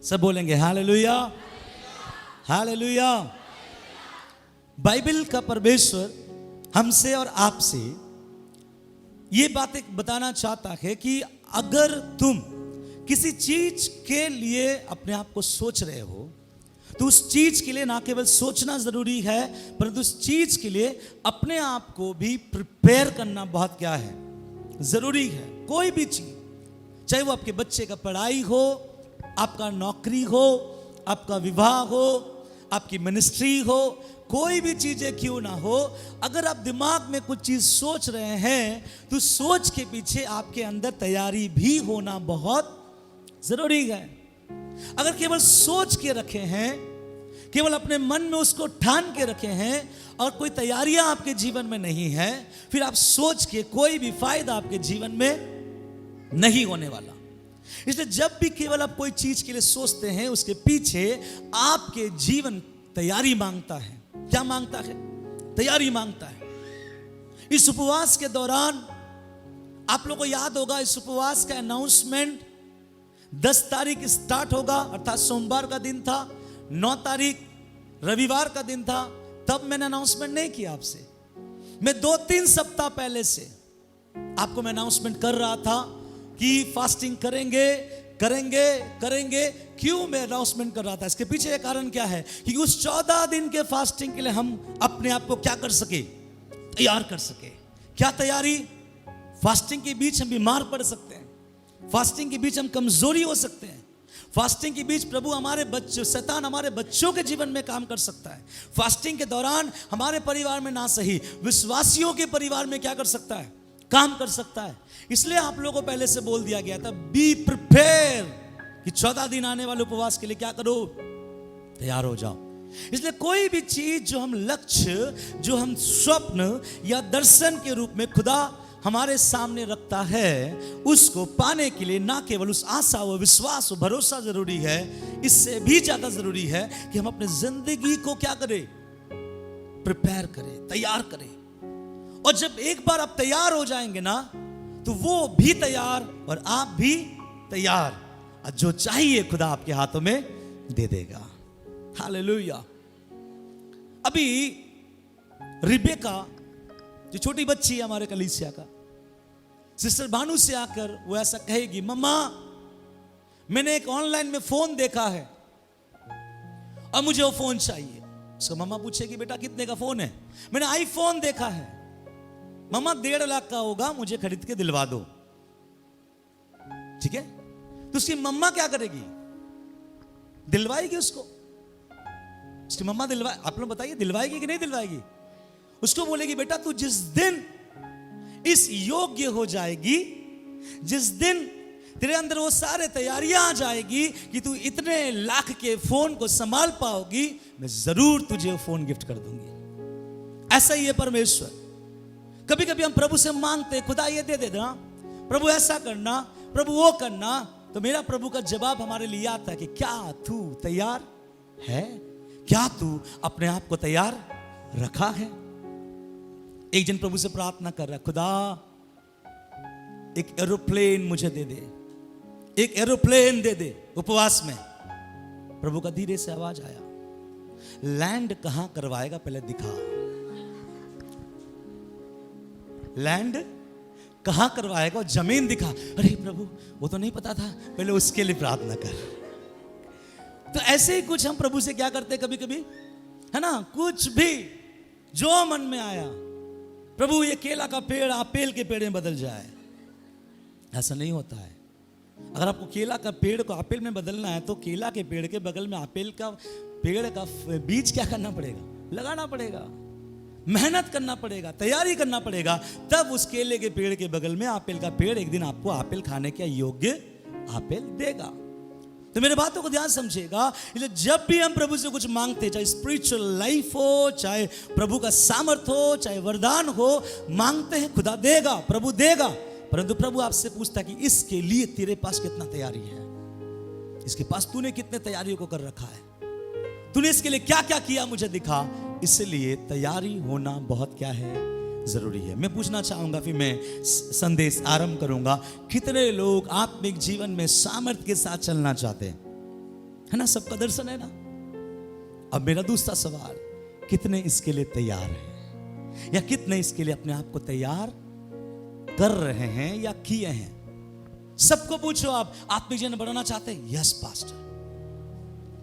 सब बोलेंगे hallelujah, hallelujah. Bible का परमेश्वर हमसे और आपसे ये बातें बताना चाहता है कि अगर तुम किसी चीज के लिए अपने आप को सोच रहे हो तो उस चीज के लिए ना केवल सोचना जरूरी है, परंतु उस चीज के लिए अपने आप को भी प्रिपेयर करना बहुत क्या है, जरूरी है। कोई भी चीज, चाहे वो आपके बच्चे का पढ़ाई हो, आपका नौकरी हो, आपका विवाह हो, आपकी मिनिस्ट्री हो, कोई भी चीजें क्यों ना हो, अगर आप दिमाग में कुछ चीज सोच रहे हैं तो सोच के पीछे आपके अंदर तैयारी भी होना बहुत जरूरी है। अगर केवल सोच के रखे हैं, केवल अपने मन में उसको ठान के रखे हैं और कोई तैयारियां आपके जीवन में नहीं है, फिर आप सोच के कोई भी फायदा आपके जीवन में नहीं होने वाला। इसलिए जब भी केवल आप कोई चीज के लिए सोचते हैं, उसके पीछे आपके जीवन तैयारी मांगता है। क्या मांगता है? तैयारी मांगता है। इस उपवास के दौरान आप लोगों को याद होगा, इस उपवास का अनाउंसमेंट 10 तारीख स्टार्ट होगा, अर्थात सोमवार का दिन था। 9 तारीख रविवार का दिन था। तब मैंने अनाउंसमेंट नहीं किया आपसे। मैं 2-3 सप्ताह पहले से आपको मैं अनाउंसमेंट कर रहा था कि फास्टिंग करेंगे करेंगे करेंगे। क्यों मैं अनाउंसमेंट कर रहा था? इसके पीछे एक कारण क्या है कि उस 14 दिन के फास्टिंग के लिए हम अपने आप को क्या कर सके, तैयार कर सके। क्या तैयारी? फास्टिंग के बीच हम बीमार पड़ सकते हैं, फास्टिंग के बीच हम कमजोरी हो सकते हैं, फास्टिंग के बीच प्रभु हमारे बच्चों, शैतान हमारे बच्चों के जीवन में काम कर सकता है। फास्टिंग के दौरान हमारे परिवार में ना सही, विश्वासियों के परिवार में क्या कर सकता है, काम कर सकता है। इसलिए आप लोगों को पहले से बोल दिया गया था, बी प्रिपेयर, कि 14 दिन आने वाले उपवास के लिए क्या करो, तैयार हो जाओ। इसलिए कोई भी चीज जो हम लक्ष्य, जो हम स्वप्न या दर्शन के रूप में खुदा हमारे सामने रखता है, उसको पाने के लिए ना केवल उस आशा व विश्वास व भरोसा जरूरी है, इससे भी ज्यादा जरूरी है कि हम अपने जिंदगी को क्या करें, प्रिपेयर करें, तैयार करें। और जब एक बार आप तैयार हो जाएंगे ना, तो वो भी तैयार और आप भी तैयार, और जो चाहिए खुदा आपके हाथों में दे देगा। हालेलुया। अभी रिबेका जो छोटी बच्ची है हमारे कलीसिया का, सिस्टर भानु से आकर वो ऐसा कहेगी, मम्मा मैंने एक ऑनलाइन में फोन देखा है और मुझे वो फोन चाहिए। उसको मम्मा पूछेगी, बेटा कितने का फोन है? मैंने आईफोन देखा है। मम्मा 1.5 लाख का होगा, मुझे खरीद के दिलवा दो। ठीक है, तो उसकी मम्मा क्या करेगी? दिलवाएगी उसको। उसकी मम्मा दिलवाए, आप लोग बताइए, दिलवाएगी कि नहीं दिलवाएगी? उसको बोलेगी, बेटा तू जिस दिन इस योग्य हो जाएगी, जिस दिन तेरे अंदर वो सारे तैयारियां आ जाएगी कि तू इतने लाख के फोन को संभाल पाओगी, मैं जरूर तुझे वो फोन गिफ्ट कर दूंगी। ऐसा ही है परमेश्वर। कभी कभी हम प्रभु से मांगते, खुदा ये दे देना, प्रभु ऐसा करना, प्रभु वो करना, तो मेरा प्रभु का जवाब हमारे लिए आता है कि क्या तू तैयार है? क्या तू अपने आप को तैयार रखा है? एक जन प्रभु से प्रार्थना कर रहा है, खुदा एक एरोप्लेन मुझे दे दे, एक एरोप्लेन दे दे। उपवास में प्रभु का धीरे से आवाज आया, लैंड कहां करवाएगा पहले दिखा। लैंड कहां करवाएगा, जमीन दिखा। अरे प्रभु वो तो नहीं पता था, पहले उसके लिए प्रार्थना कर। तो ऐसे ही कुछ हम प्रभु से क्या करते कभी कभी, है ना, कुछ भी जो मन में आया, प्रभु ये केला का पेड़ आपेल के पेड़ में बदल जाए। ऐसा नहीं होता है। अगर आपको केला का पेड़ को आपेल में बदलना है, तो केला के पेड़ के बगल में आपेल का पेड़ का बीज क्या करना पड़ेगा, लगाना पड़ेगा, मेहनत करना पड़ेगा, तैयारी करना पड़ेगा, तब उस केले के पेड़ के बगल में आपेल का पेड़ एक दिन आपको आपेल खाने के योग्य आपेल देगा। तो मेरे बातों को ध्यान समझिएगा। इसलिए जब भी हम प्रभु से कुछ मांगते, चाहे स्पिरिचुअल लाइफ हो, चाहे प्रभु का सामर्थ हो, चाहे वरदान हो, मांगते हैं, खुदा देगा, प्रभु देगा। परंतु प्रभु आपसे पूछता है कि इसके लिए तेरे पास कितना तैयारी है, इसके पास तूने कितने तैयारियों को कर रखा है, तूने इसके लिए क्या क्या किया, मुझे दिखा। इसलिए तैयारी होना बहुत क्या है, जरूरी है। मैं पूछना चाहूंगा, फिर मैं संदेश आरंभ करूंगा, कितने लोग आत्मिक जीवन में सामर्थ्य के साथ चलना चाहते हैं? है ना, सबका दर्शन है ना। अब मेरा दूसरा सवाल, कितने इसके लिए तैयार हैं, या कितने इसके लिए अपने आप को तैयार कर रहे हैं या किए हैं? सबको पूछो, आप आत्मिक जीवन बढ़ाना चाहते हैं? Yes pastor.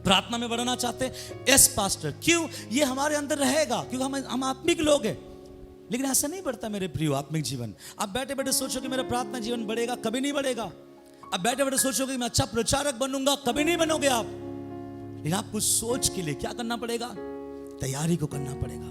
प्रार्थना में बढ़ाना चाहते हैं? Yes pastor. क्यों? ये हमारे अंदर रहेगा, क्योंकि हम आत्मिक लोग हैं। लेकिन ऐसा नहीं बढ़ता मेरे प्रियो आत्मिक जीवन। आप बैठे बैठे सोचो कि मेरा प्रार्थना जीवन बढ़ेगा, कभी नहीं बढ़ेगा। आप बैठे बैठे सोचोगे मैं अच्छा प्रचारक बनूंगा, कभी नहीं बनोगे आप। लेकिन आपको सोच के लिए क्या करना पड़ेगा? तैयारी को करना पड़ेगा।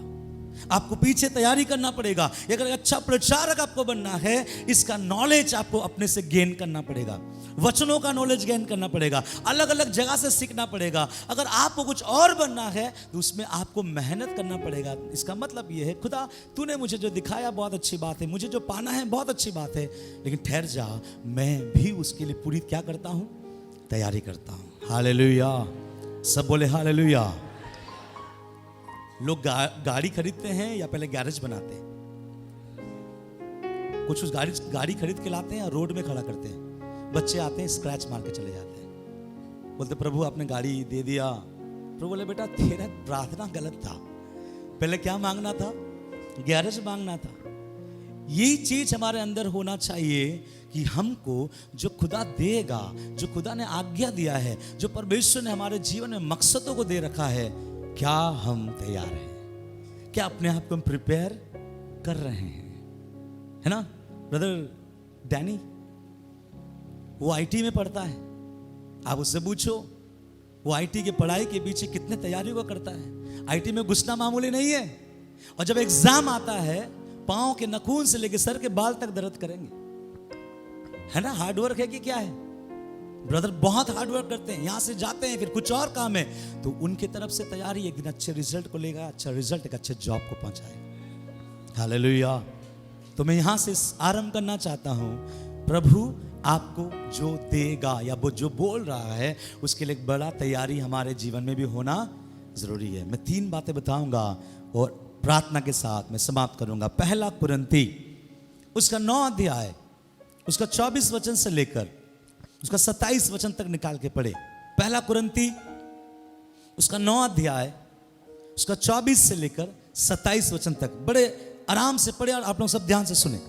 आपको पीछे तैयारी करना पड़ेगा। अगर अच्छा प्रचारक आपको बनना है, इसका नॉलेज आपको अपने से गेन करना पड़ेगा, वचनों का नॉलेज गेन करना पड़ेगा, अलग अलग जगह से सीखना पड़ेगा। अगर आपको कुछ और बनना है तो उसमें आपको मेहनत करना पड़ेगा। इसका मतलब यह है, खुदा तूने मुझे जो दिखाया बहुत अच्छी बात है, मुझे जो पाना है बहुत अच्छी बात है, लेकिन ठहर जा, मैं भी उसके लिए पूरी क्या करता हूं? तैयारी करता हूं। हालेलुया। सब बोले हालेलुया। लोग गाड़ी खरीदते हैं या पहले गैरेज बनाते हैं? कुछ उस गाड़ी खरीद के लाते हैं और रोड में खड़ा करते हैं। बच्चे आते हैं, स्क्रैच मार के चले जाते हैं, बोलते प्रभु आपने गाड़ी दे दिया। प्रभु बोले बेटा तेरा प्रार्थना गलत था, पहले क्या मांगना था? गैरेज मांगना था। यही चीज हमारे अंदर होना चाहिए कि हमको जो खुदा देगा, जो खुदा ने आज्ञा दिया है, जो परमेश्वर ने हमारे जीवन में मकसदों को दे रखा है, क्या हम तैयार हैं? क्या अपने आप को हम प्रिपेयर कर रहे हैं? है ना। ब्रदर डैनी वो आईटी में पढ़ता है, आप उससे पूछो वो आईटी की पढ़ाई के पीछे कितने तैयारी वो करता है। आईटी में घुसना मामूली नहीं है, और जब एग्जाम आता है पांव के नखून से लेकर सर के बाल तक दर्द करेंगे, है ना। हार्डवर्क है कि क्या है? ब्रदर बहुत हार्डवर्क करते हैं, यहां से जाते हैं फिर कुछ और काम है, तो उनके तरफ से तैयारी एक दिन अच्छे रिजल्ट को लेगा, अच्छा रिजल्ट एक अच्छे जॉब को पहुंचाएगा। हालेलुया। तो मैं यहां से आरंभ करना चाहता हूं, प्रभु आपको जो देगा या वो जो बोल रहा है उसके लिए एक बड़ा तैयारी हमारे जीवन में भी होना जरूरी है। मैं 3 बातें बताऊंगा और प्रार्थना के साथ मैं समाप्त करूंगा। पहला कुरिन्थी उसका 9 अध्याय उसका 24 वचन से लेकर उसका 27 वचन तक निकाल के पढ़े। पहला कुरिन्थी उसका 9 अध्याय उसका 24 से लेकर 27 वचन तक बड़े आराम से पढ़े, और आप लोग सब ध्यान से सुने।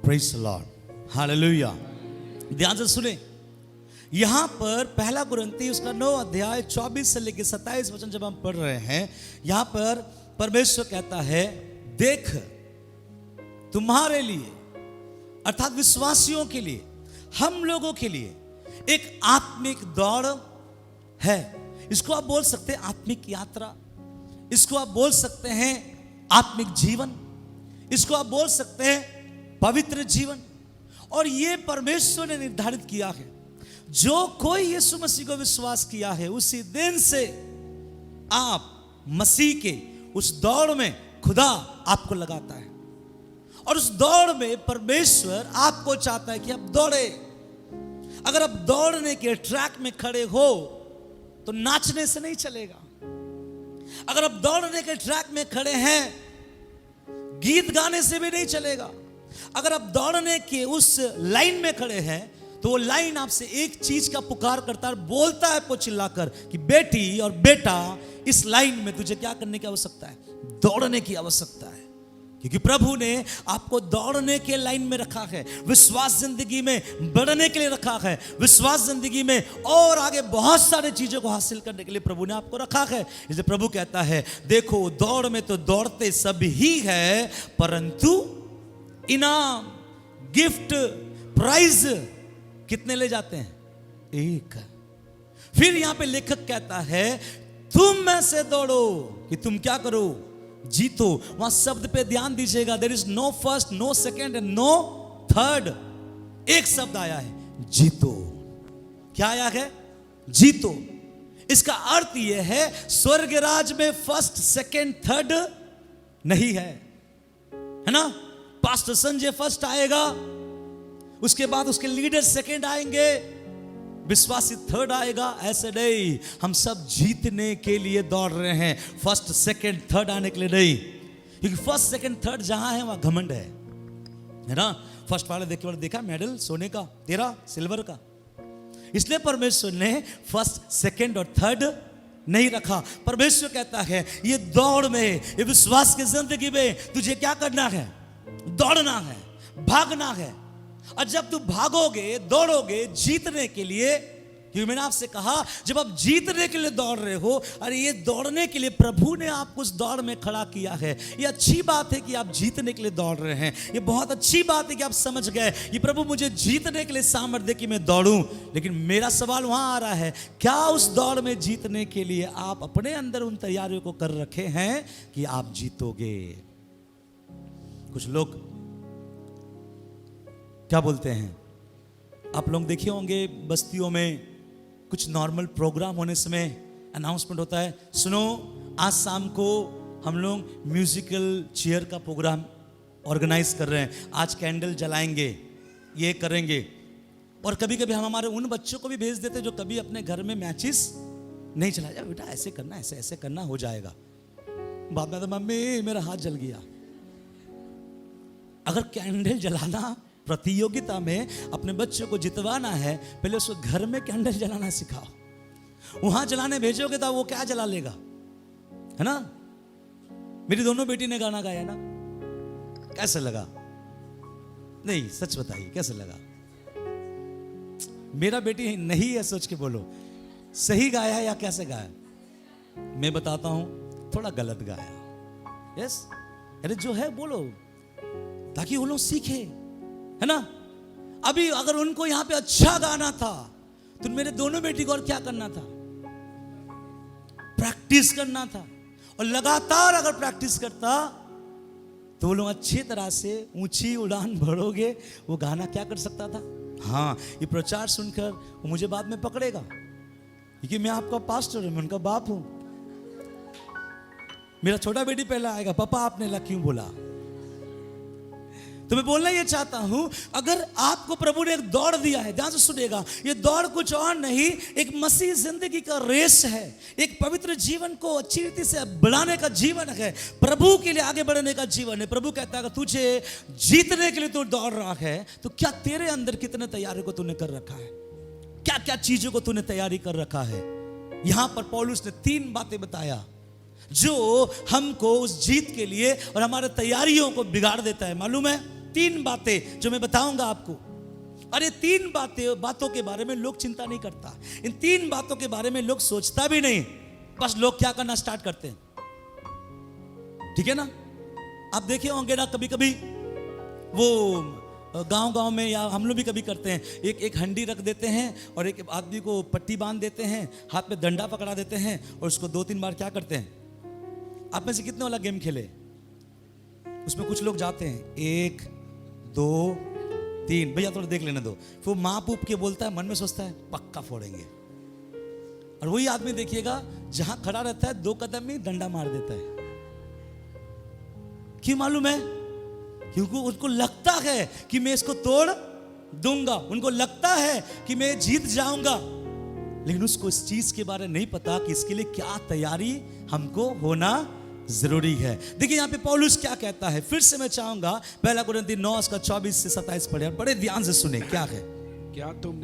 Praise the Lord. हालेलुया। ध्यान से सुने, यहां पर पहला कुरिन्थी उसका 9 अध्याय 24 से लेकर 27 वचन जब हम पढ़ रहे हैं, यहां पर परमेश्वर कहता है, देख तुम्हारे लिए अर्थात विश्वासियों के लिए, हम लोगों के लिए एक आत्मिक दौड़ है। इसको आप बोल सकते हैं आत्मिक यात्रा, इसको आप बोल सकते हैं आत्मिक जीवन, इसको आप बोल सकते हैं पवित्र जीवन। और ये परमेश्वर ने निर्धारित किया है, जो कोई यीशु मसीह को विश्वास किया है उसी दिन से आप मसीह के उस दौड़ में खुदा आपको लगाता है, और उस दौड़ में परमेश्वर आपको चाहता है कि आप दौड़े। अगर आप दौड़ने के ट्रैक में खड़े हो तो नाचने से नहीं चलेगा। अगर आप दौड़ने के ट्रैक में खड़े हैं गीत गाने से भी नहीं चलेगा। अगर आप दौड़ने के उस लाइन में खड़े हैं तो वो लाइन आपसे एक चीज का पुकार करता है, बोलता है आपको चिल्लाकर कि बेटी और बेटा, इस लाइन में तुझे क्या करने की आवश्यकता है? दौड़ने की आवश्यकता है। क्योंकि प्रभु ने आपको दौड़ने के लाइन में रखा है, विश्वास जिंदगी में बढ़ने के लिए रखा है, विश्वास जिंदगी में और आगे बहुत सारे चीजों को हासिल करने के लिए प्रभु ने आपको रखा है। इसलिए प्रभु कहता है, देखो दौड़ में तो दौड़ते सब ही है, परंतु इनाम, गिफ्ट, प्राइज कितने ले जाते हैं? एक। फिर यहां पे लेखक कहता है, तुम में से दौड़ो कि तुम क्या करो? जीतो। वहां शब्द पे ध्यान दीजिएगा, there is no first, no second and no third. एक शब्द आया है, जीतो। क्या आया है? जीतो। इसका अर्थ यह है, स्वर्ग राज में फर्स्ट, सेकंड, थर्ड नहीं है, है ना? पास्टर संजय फर्स्ट आएगा, उसके बाद उसके लीडर सेकंड आएंगे, विश्वासी थर्ड आएगा। ऐसे नहीं, हम सब जीतने के लिए दौड़ रहे हैं, फर्स्ट, सेकंड, थर्ड आने के लिए नहीं। क्योंकि फर्स्ट, सेकंड, थर्ड जहां है वहां घमंड है ना? फर्स्ट वाले देखा मेडल सोने का, तेरा सिल्वर का। इसलिए परमेश्वर ने फर्स्ट, सेकंड और थर्ड नहीं रखा। परमेश्वर कहता है, ये दौड़ में, ये विश्वास की जिंदगी में तुझे क्या करना है? दौड़ना है, भागना है। और जब तुम भागोगे, दौड़ोगे जीतने के लिए, क्योंकि मैंने आपसे कहा जब आप जीतने के लिए दौड़ रहे हो, अरे ये दौड़ने के लिए प्रभु ने आपको उस दौड़ में खड़ा किया है। ये अच्छी बात है कि आप जीतने के लिए दौड़ रहे हैं, ये बहुत अच्छी बात है कि आप समझ गए कि प्रभु मुझे जीतने के लिए सामर्थ्य दे कि मैं दौड़ूं। लेकिन मेरा सवाल वहां आ रहा है, क्या उस दौड़ में जीतने के लिए आप अपने अंदर उन तैयारियों को कर रखे हैं कि आप जीतोगे? कुछ लोग क्या बोलते हैं, आप लोग देखे होंगे बस्तियों में कुछ नॉर्मल प्रोग्राम होने समय अनाउंसमेंट होता है, सुनो आज शाम को हम लोग म्यूजिकल चेयर का प्रोग्राम ऑर्गेनाइज कर रहे हैं, आज कैंडल जलाएंगे, ये करेंगे। और कभी कभी हम हमारे उन बच्चों को भी भेज देते जो कभी अपने घर में मैचिस नहीं चलाया, बेटा ऐसे करना, ऐसे ऐसे करना, हो जाएगा। बाद में तो मम्मी मेरा हाथ जल गया। अगर कैंडल जलाना प्रतियोगिता में अपने बच्चों को जितवाना है, पहले उसको घर में कैंडल जलाना सिखाओ। वहां जलाने भेजोगे तो वो क्या जला लेगा, है ना? मेरी दोनों बेटी ने गाना गाया ना, कैसे लगा? नहीं सच बताइए कैसे लगा? मेरा बेटी नहीं है, सोच के बोलो, सही गाया या कैसे गाया? मैं बताता हूं, थोड़ा गलत गाया। यस, अरे जो है बोलो, ताकि वो लोग सीखे, है ना? अभी अगर उनको यहां पे अच्छा गाना था तो मेरे दोनों बेटी को और क्या करना था? प्रैक्टिस करना था। और लगातार अगर प्रैक्टिस करता तो वो लोग अच्छी तरह से ऊंची उड़ान भरोगे, वो गाना क्या कर सकता था? हाँ, ये प्रचार सुनकर वो मुझे बाद में पकड़ेगा, क्योंकि मैं आपका पास्टर हूं, मैं उनका बाप हूं। मेरा छोटा बेटी पहला आएगा, पापा आपने ला क्यों बोला? तो मैं बोलना ये चाहता हूं, अगर आपको प्रभु ने एक दौड़ दिया है, ध्यान से सुनिएगा, ये दौड़ कुछ और नहीं, एक मसीह जिंदगी का रेस है, एक पवित्र जीवन को अच्छी रीति से बढ़ाने का जीवन है, प्रभु के लिए आगे बढ़ने का जीवन है। प्रभु कहता है, अगर तुझे जीतने के लिए तू दौड़ रहा है तो क्या तेरे अंदर कितने तैयारी को तूने कर रखा है? क्या क्या चीजों को तूने तैयारी कर रखा है? यहां पर पौलुस ने 3 बातें बताया जो हमको उस जीत के लिए और हमारे तैयारियों को बिगाड़ देता है। मालूम है 3 बातें जो मैं बताऊंगा आपको, और ये 3 बातों के बारे में लोग चिंता नहीं करता, इन 3 बातों के बारे में लोग सोचता भी नहीं, बस लोग क्या करना स्टार्ट करते हैं। ठीक है ना? आप देखे होंगे ना, कभी कभी वो गांव में, या हम लोग भी कभी करते हैं, एक हंडी रख देते हैं और एक आदमी को पट्टी बांध देते हैं, हाथ में डंडा पकड़ा देते हैं और उसको 2-3 बार क्या करते हैं? आप में से कितने वाला गेम खेले? उसमें कुछ लोग जाते हैं 1 2 3, भैया थोड़ा देख लेने दो, फिर माँ पूप के बोलता है, मन में सोचता है पक्का फोड़ेंगे। और वही आदमी देखिएगा जहां खड़ा रहता है 2 कदम ही डंडा मार देता है। क्यों मालूम है? क्योंकि उनको लगता है कि मैं इसको तोड़ दूंगा, उनको लगता है कि मैं जीत जाऊंगा, लेकिन उसको इस चीज के बारे में नहीं पता कि इसके लिए क्या तैयारी हमको होना जरूरी है। देखिए यहाँ पे पौलुस क्या कहता है, फिर से मैं चाहूंगा 1 कुरिन्थी 9:24 से 27 पढ़े, बड़े ध्यान से सुने। क्या है? क्या तुम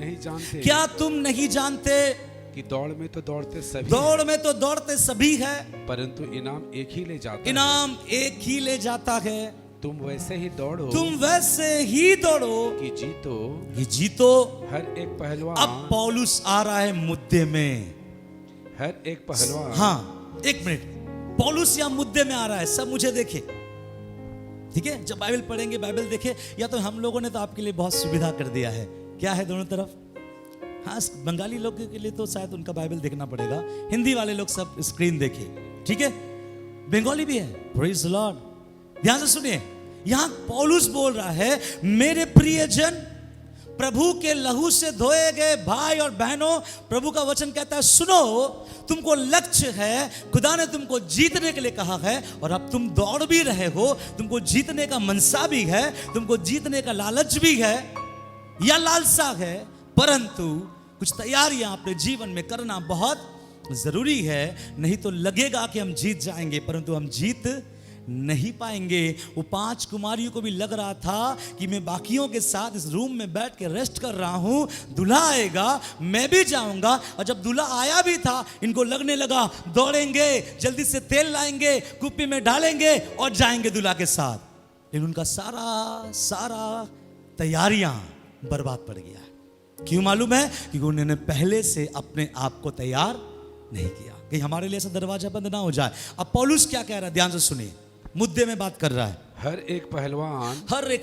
नहीं जानते कि दौड़ में तो दौड़ते सभी है, परंतु इनाम एक ही ले जाता है। तुम वैसे ही दौड़ो तुम वैसे ही दौड़ो कि जीतो। ये जीतो। हर एक अब पहलवान पौलुस आ रहा है मुद्दे में। हर एक पहलवान हाँ, एक मिनट, पौलुस यहां मुद्दे में आ रहा है। सब मुझे देखे, ठीक है? जब बाइबल पढ़ेंगे, बाइबल देखे, या तो हम लोगों ने तो आपके लिए बहुत सुविधा कर दिया है। क्या है दोनों तरफ? हाँ, बंगाली लोग के लिए तो शायद उनका बाइबल देखना पड़ेगा, हिंदी वाले लोग सब स्क्रीन देखे, ठीक है? बंगाली भी है। Praise the Lord. ध्यान से सुनिए, यहां पौलुस बोल रहा है, मेरे प्रियजन, प्रभु के लहू से धोए गए भाई और बहनों, प्रभु का वचन कहता है, सुनो, तुमको लक्ष्य है, खुदा ने तुमको जीतने के लिए कहा है, और अब तुम दौड़ भी रहे हो। तुमको जीतने का मनसा भी है, तुमको जीतने का लालच भी है या लालसा है, परंतु कुछ तैयारियां अपने जीवन में करना बहुत जरूरी है। नहीं तो लगेगा कि हम जीत जाएंगे, परंतु हम जीत नहीं पाएंगे। वो 5 कुमारियों को भी लग रहा था कि मैं बाकियों के साथ इस रूम में बैठ के रेस्ट कर रहा हूं, दूल्हा आएगा, मैं भी जाऊंगा। और जब दूल्हा आया भी था, इनको लगने लगा दौड़ेंगे, जल्दी से तेल लाएंगे, कुप्पी में डालेंगे और जाएंगे दूल्हा के साथ। लेकिन उनका सारा तैयारियां बर्बाद पड़ गया। क्यों मालूम है? क्योंकि उन्होंने पहले से अपने आप को तैयार नहीं किया। कहीं हमारे लिए ऐसा दरवाजा बंद ना हो जाए। अब पौलुस क्या कह रहा है, ध्यान से सुनिए, मुद्दे में बात कर रहा है। हर एक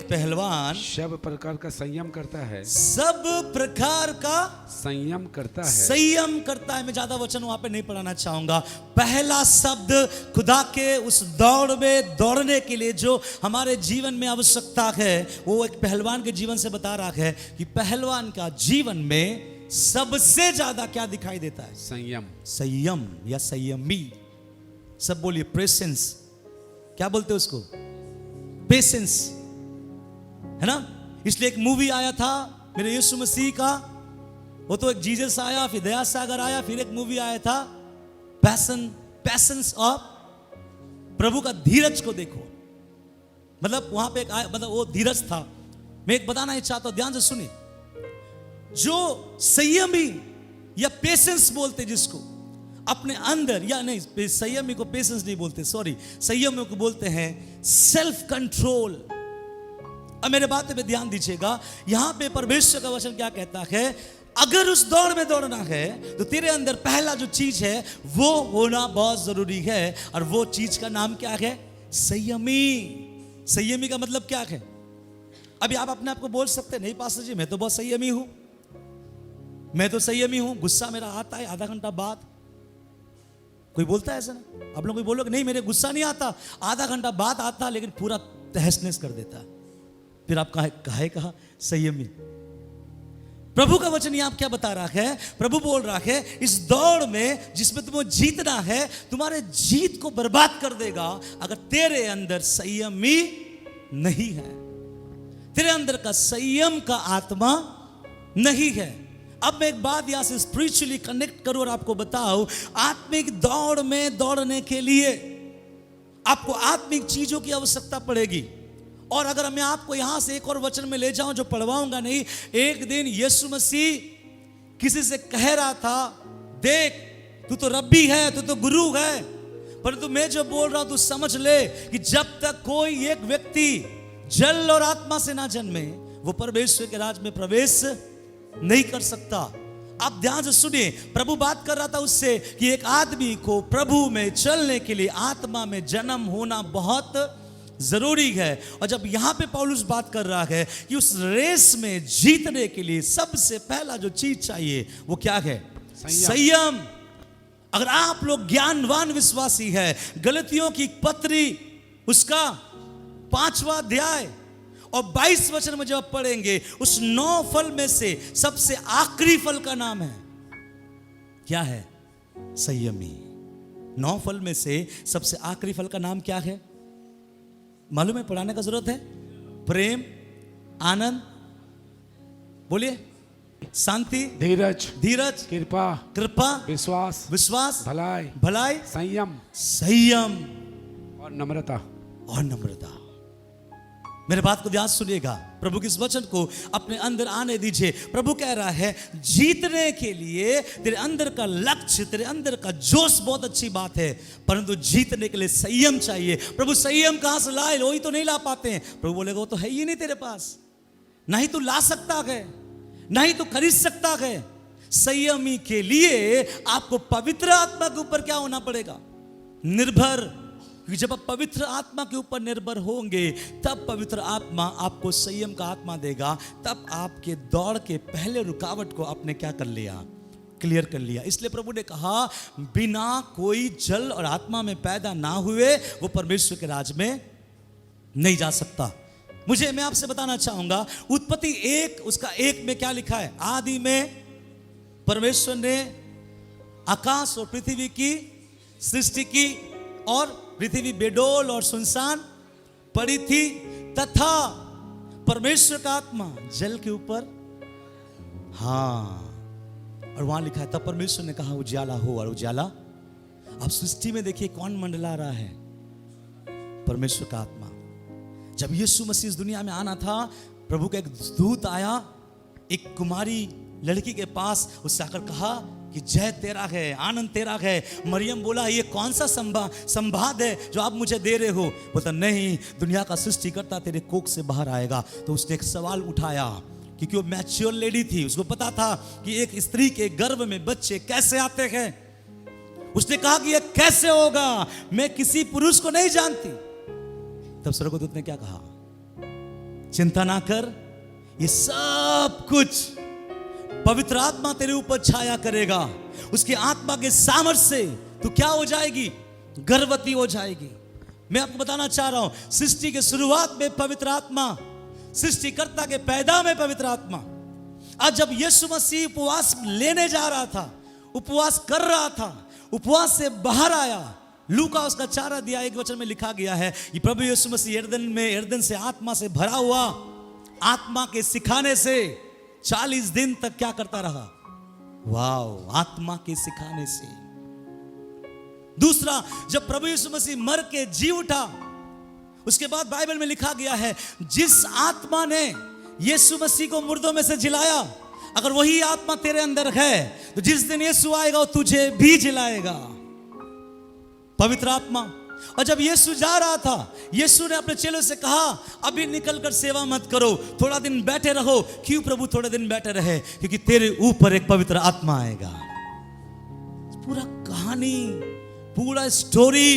पहलवान सब प्रकार का संयम करता है। सब प्रकार का संयम करता है। संयम करता है। मैं ज्यादा वचन वहां पे नहीं पढ़ाना चाहूंगा। पहला शब्द खुदा के उस दौड़ में दौड़ने के लिए जो हमारे जीवन में आवश्यकता है, वो एक पहलवान के जीवन से बता रहा है कि पहलवान का जीवन में सबसे ज्यादा क्या दिखाई देता है? संयम। संयम या संयमी। सब बोलिए प्रेसेंस। क्या बोलते हैं उसको? पेशेंस, है ना? इसलिए एक मूवी आया था मेरे यीशु मसीह का, वो तो एक जीसस आया, फिर दया सागर आया, फिर एक मूवी आया था पैशंस ऑफ। प्रभु का धीरज को देखो, मतलब वहां पे एक मतलब वो धीरज था। मैं एक बताना ही चाहता हूं, ध्यान से सुनिए। जो संयमी या पेशेंस बोलते जिसको अपने अंदर, या नहीं, संयमी को पेशेंस नहीं बोलते, सॉरी, संयमी को बोलते हैं सेल्फ कंट्रोल। अब मेरे बात पे ध्यान दीजिएगा, यहां पे परमेश्वर का वचन क्या कहता है? अगर उस दौड़ में दौड़ना है तो तेरे अंदर पहला जो चीज है वो होना बहुत जरूरी है, और वो चीज का नाम क्या है? संयमी। संयमी का मतलब क्या है? अभी आप अपने आप को बोल सकते नहीं पास्टर जी, मैं तो बहुत संयमी हूं, मैं तो संयमी हूं, गुस्सा मेरा आता है आधा घंटा बाद। कोई बोलता है ऐसा ना? आप लोग कोई बोलोगे नहीं मेरे गुस्सा नहीं आता, आधा घंटा बाद आता, लेकिन पूरा तहस नहस कर देता है। फिर आप कहा संयमी। प्रभु का वचन यहां क्या बता रहा है? प्रभु बोल रहा है इस दौड़ में जिसमें तुम्हें जीतना है, तुम्हारे जीत को बर्बाद कर देगा अगर तेरे अंदर संयमी नहीं है, तेरे अंदर का संयम का आत्मा नहीं है। अब मैं एक बात यहां से स्पिरिचुअली कनेक्ट करूं और आपको बताऊं, आत्मिक दौड़ में दौड़ने के लिए आपको आत्मिक चीजों की आवश्यकता पड़ेगी। और अगर मैं आपको यहां से एक और वचन में ले जाऊं जो पढ़वाऊंगा नहीं, एक दिन यीशु मसीह किसी से कह रहा था, देख तू तो रब्बी है, तू तो गुरु है, परंतु मैं जो बोल रहा हूं तू समझ ले कि जब तक कोई एक व्यक्ति जल और आत्मा से ना जन्मे वो परमेश्वर के राज में प्रवेश नहीं कर सकता। आप ध्यान से सुनिए, प्रभु बात कर रहा था उससे कि एक आदमी को प्रभु में चलने के लिए आत्मा में जन्म होना बहुत जरूरी है। और जब यहां पे पौलुस बात कर रहा है कि उस रेस में जीतने के लिए सबसे पहला जो चीज चाहिए वो क्या है? संयम। अगर आप लोग ज्ञानवान विश्वासी है, गलतियों की पत्री उसका 5वां अध्याय और 22 वचन में जब पढ़ेंगे, उस 9 फल में से सबसे आखिरी फल का नाम है क्या है? संयमी। 9 फल में से सबसे आखिरी फल का नाम क्या है? मालूम है? पढ़ाने का जरूरत है? प्रेम, आनंद, बोलिए, शांति, धीरज, कृपा, विश्वास, भलाई, संयम और नम्रता। मेरे बात को ध्यान सुनिएगा, प्रभु के इस वचन को अपने अंदर आने दीजिए। प्रभु कह रहा है जीतने के लिए तेरे अंदर का लक्ष्य, तेरे अंदर का जोश बहुत अच्छी बात है, परंतु जीतने के लिए संयम चाहिए। प्रभु संयम कहां से लाए? वही तो नहीं ला पाते हैं। प्रभु बोलेगा वो तो है ही नहीं तेरे पास, ना ही तू ला सकता है, ना ही तू खरीद सकता है। संयमी के लिए आपको पवित्र आत्मा के ऊपर क्या होना पड़ेगा? निर्भर। क्योंकि जब आप पवित्र आत्मा के ऊपर निर्भर होंगे तब पवित्र आत्मा आपको संयम का आत्मा देगा। तब आपके दौड़ के पहले रुकावट को आपने क्या कर लिया? क्लियर कर लिया। इसलिए प्रभु ने कहा बिना कोई जल और आत्मा में पैदा ना हुए वो परमेश्वर के राज में नहीं जा सकता। मैं आपसे बताना चाहूंगा, उत्पत्ति 1 उसका 1 में क्या लिखा है? आदि में परमेश्वर ने आकाश और पृथ्वी की सृष्टि की और पृथ्वी बेडोल और सुनसान पड़ी थी, तथा परमेश्वर का आत्मा जल के ऊपर। और वहां लिखा है तब परमेश्वर ने कहा उजाला हो, और उजाला। अब सृष्टि में देखिए कौन मंडला रहा है? परमेश्वर का आत्मा। जब यीशु मसीह इस दुनिया में आना था, प्रभु का एक दूत आया एक कुमारी लड़की के पास, उससे आकर कहा कि जय तेरा है, आनंद तेरा है। मरियम बोला ये कौन सा संवाद है जो आप मुझे दे रहे हो? बोलता नहीं, दुनिया का सृष्टिकर्ता तेरे कोख से बाहर आएगा। तो उसने एक सवाल उठाया, क्योंकि वो मैच्योर लेडी थी, उसको पता था कि एक स्त्री के गर्भ में बच्चे कैसे आते हैं। उसने कहा कि ये कैसे होगा, मैं किसी पुरुष को नहीं जानती। तब स्वर्गदूत ने क्या कहा? चिंता ना कर, ये सब कुछ पवित्र आत्मा तेरे ऊपर छाया करेगा। उसकी आत्मा के सामर्थ्य से तू क्या हो जाएगी? गर्भवती हो जाएगी। मैं आपको बताना चाह रहा हूं, सृष्टि के शुरुआत में पवित्र आत्मा, सृष्टिकर्ता के पैदा में पवित्र आत्मा। आज जब यीशु मसीह उपवास लेने जा रहा था, उपवास कर रहा था, उपवास से बाहर आया, लूका उसका 4 अध्याय 1 वचन में लिखा गया है कि प्रभु यीशु मसीह यरदन से आत्मा से भरा हुआ, आत्मा के सिखाने से 40 दिन तक क्या करता रहा? वाव, आत्मा के सिखाने से। दूसरा, जब प्रभु यीशु मसीह मर के जी उठा, उसके बाद बाइबल में लिखा गया है जिस आत्मा ने यीशु मसीह को मुर्दों में से जिलाया, अगर वही आत्मा तेरे अंदर है तो जिस दिन यीशु आएगा वो तुझे भी जिलाएगा। पवित्र आत्मा। और जब यीशु जा रहा था, यीशु ने अपने चेलों से कहा अभी निकलकर सेवा मत करो, थोड़ा दिन बैठे रहो। क्यों प्रभु थोड़े दिन बैठे रहे? क्योंकि तेरे ऊपर एक पवित्र आत्मा आएगा। पूरा कहानी, पूरा स्टोरी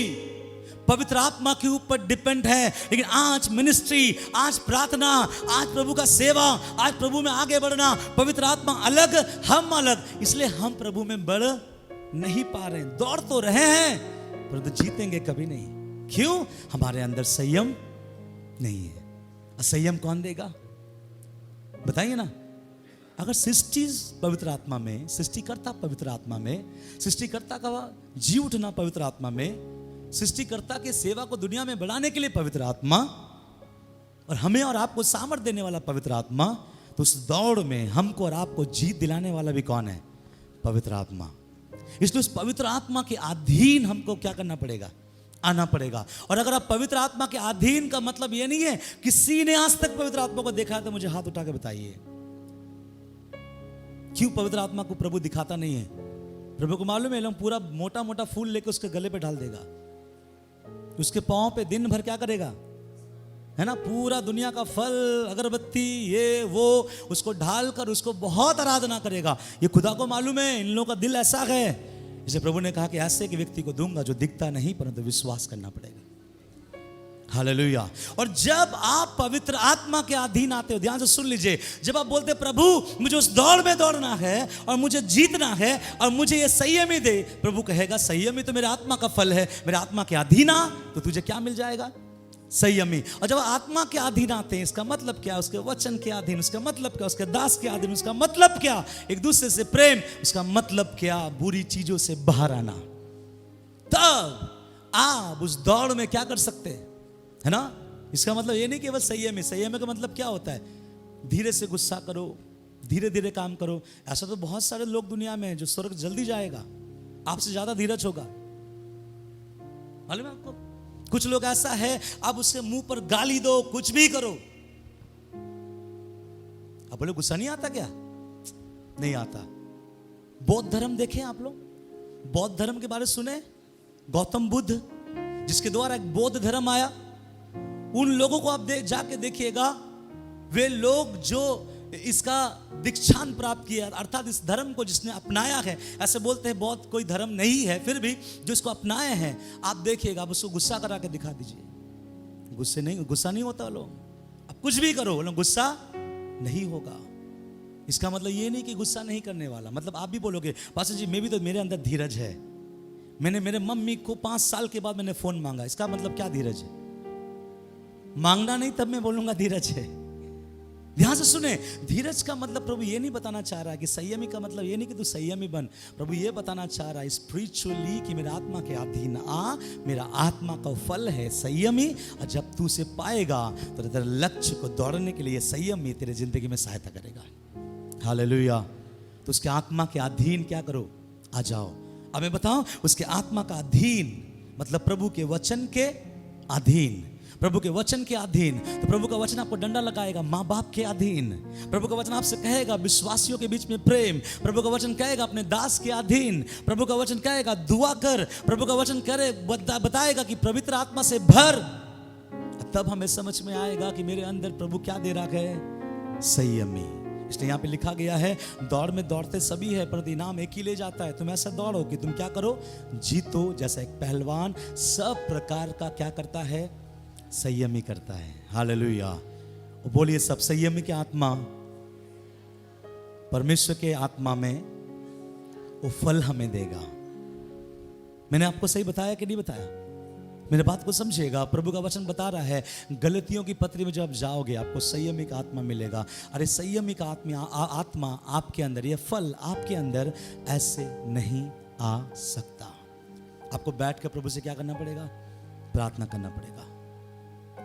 पवित्र आत्मा के ऊपर डिपेंड है। लेकिन आज मिनिस्ट्री, आज प्रार्थना, आज प्रभु का सेवा, आज प्रभु में आगे बढ़ना, पवित्र आत्मा अलग, हम अलग, इसलिए हम प्रभु में बढ़ नहीं पा रहे। दौड़ तो रहे हैं परंतु जीतेंगे कभी नहीं। क्यों? हमारे अंदर संयम नहीं है। संयम कौन देगा? बताइए ना। अगर सृष्टि पवित्र आत्मा में, सृष्टिकर्ता पवित्र आत्मा में, सृष्टिकर्ता का जी उठना पवित्र आत्मा में, सृष्टिकर्ता के सेवा को दुनिया में बढ़ाने के लिए पवित्र आत्मा, और हमें और आपको सामर्थ्य देने वाला पवित्र आत्मा, तो उस दौड़ में हमको और आपको जीत दिलाने वाला भी कौन है? पवित्र आत्मा। इसलिए उस पवित्र आत्मा के अधीन हमको क्या करना पड़ेगा? आना पड़ेगा। और अगर आप पवित्र आत्मा के अधीन का मतलब यह नहीं है किसी ने आज तक पवित्र आत्मा को देखा है तो मुझे हाथ उठा के बताइए। क्यों पवित्र आत्मा को प्रभु दिखाता नहीं है? प्रभु को मालूम है लोग पूरा मोटा मोटा फूल लेकर उसके गले पे डाल देगा, उसके पांव पे दिन भर क्या करेगा, है ना, पूरा दुनिया का फल, अगरबत्ती, ये वो उसको ढालकर उसको बहुत आराधना करेगा। ये खुदा को मालूम है इन लोगों का दिल ऐसा है। इसे प्रभु ने कहा कि ऐसे के व्यक्ति को दूंगा जो दिखता नहीं परंतु विश्वास करना पड़ेगा। हालेलुया। और जब आप पवित्र आत्मा के अधीन आते हो, ध्यान से सुन लीजिए, जब आप बोलते प्रभु मुझे उस दौड़ में दौड़ना है और मुझे जीतना है और मुझे ये संयमी दे, प्रभु कहेगा संयमी तो मेरे आत्मा का फल है, मेरे आत्मा के अधीन आ तो तुझे क्या मिल जाएगा? संयमी। और जब आत्मा के अधीन आते हैं इसका मतलब क्या? उसके वचन के अधीन, उसका मतलब क्या? उसके दास के अधीन, उसका मतलब क्या? एक दूसरे से प्रेम, उसका मतलब क्या? बुरी चीजों से बाहर आना। तब आप उस दौड़ में क्या कर सकते हैं, है ना? इसका मतलब ये नहीं केवल संयमी। संयमी का मतलब क्या होता है? धीरे से गुस्सा करो, धीरे धीरे काम करो। ऐसा तो बहुत सारे लोग दुनिया में हैं जो स्वर्ग जल्दी जाएगा, आपसे ज्यादा धीरज होगा। मालूम है आपको? कुछ लोग ऐसा है, आप उसके मुंह पर गाली दो, कुछ भी करो। अब बोले गुस्सा नहीं आता क्या? नहीं आता। बौद्ध धर्म देखें आप लोग, बौद्ध धर्म के बारे में सुने? गौतम बुद्ध जिसके द्वारा एक बौद्ध धर्म आया, उन लोगों को आप जाके देखिएगा, वे लोग जो इसका दीक्षांत प्राप्त किया, अर्थात इस धर्म को जिसने अपनाया है, ऐसे बोलते हैं बौद्ध कोई धर्म नहीं है, फिर भी जो इसको अपनाए हैं, आप देखिएगा, आप उसको गुस्सा करा के दिखा दीजिए, गुस्सा नहीं होता लोग। आप कुछ भी करो, लोग गुस्सा नहीं होगा। इसका मतलब ये नहीं कि गुस्सा नहीं करने वाला, मतलब आप भी बोलोगे पास्टर जी मेरे अंदर धीरज है, मैंने मेरे मम्मी को 5 साल के बाद मैंने फोन मांगा, इसका मतलब क्या धीरज है? मांगना नहीं तब मैं बोलूंगा धीरज है। ध्यान से सुने, धीरज का मतलब प्रभु ये नहीं बताना चाह रहा कि संयमी का मतलब ये नहीं कि तू संयमी बन। प्रभु ये बताना चाह रहा है स्पिरिचुअली कि मेरे आत्मा के अधीन आ, मेरा आत्मा का फल है संयमी, और जब तू उसे पाएगा तो तेरे लक्ष्य को दौड़ने के लिए संयमी तेरे जिंदगी में सहायता करेगा। हालेलुया। तो उसके आत्मा के अधीन क्या करो? आ जाओ। अब मैं बताऊं, उसके आत्मा का अधीन मतलब प्रभु के वचन के अधीन, प्रभु के वचन के अधीन। तो प्रभु का वचन आपको डंडा लगाएगा माँ बाप के अधीन, प्रभु का वचन आपसे कहेगा विश्वासियों के बीच में प्रेम, प्रभु का वचन कहेगा अपने दास के अधीन, प्रभु का वचन कहेगा दुआ कर, प्रभु का वचन करे बताएगा कि पवित्र आत्मा से भर। तब हमें समझ में आएगा कि मेरे अंदर प्रभु क्या दे रहा है? संयमी। इसलिए यहाँ पे लिखा गया है, दौड़ में दौड़ते सभी है पर इनाम एक ही ले जाता है। तुम ऐसा दौड़ो कि तुम क्या करो? जीतो। जैसा एक पहलवान सब प्रकार का क्या करता है? संयमी करता है। हालेलुया। बोलिए सब संयमी की आत्मा परमेश्वर के आत्मा में वो फल हमें देगा। मैंने आपको सही बताया कि नहीं बताया? मेरे बात को समझिएगा। प्रभु का वचन बता रहा है गलतियों की पत्री में जब जाओगे आपको संयमी का आत्मा मिलेगा। अरे संयमी का आत्मा आपके अंदर, ये फल आपके अंदर ऐसे नहीं आ सकता। आपको बैठ कर प्रभु से क्या करना पड़ेगा? प्रार्थना करना पड़ेगा।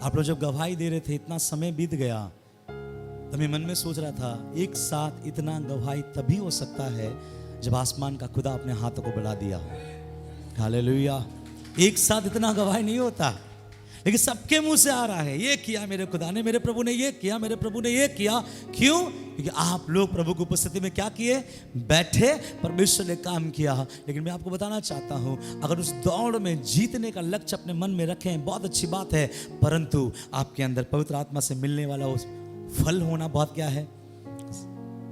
आप लोग जब गवाही दे रहे थे, इतना समय बीत गया, तो मैं मन में सोच रहा था एक साथ इतना गवाही तभी हो सकता है जब आसमान का खुदा अपने हाथों को बढ़ा दिया हो। हालेलुया। एक साथ इतना गवाही नहीं होता, लेकिन सबके मुंह से आ रहा है ये किया मेरे खुदा ने, मेरे प्रभु ने ये किया, मेरे प्रभु ने ये किया। क्यों? क्योंकि आप लोग प्रभु की उपस्थिति में क्या किए? बैठे, परमेश्वर ने काम किया। लेकिन मैं आपको बताना चाहता हूं, अगर उस दौड़ में जीतने का लक्ष्य अपने मन में रखें बहुत अच्छी बात है, परंतु आपके अंदर पवित्र आत्मा से मिलने वाला उस फल होना बहुत क्या है?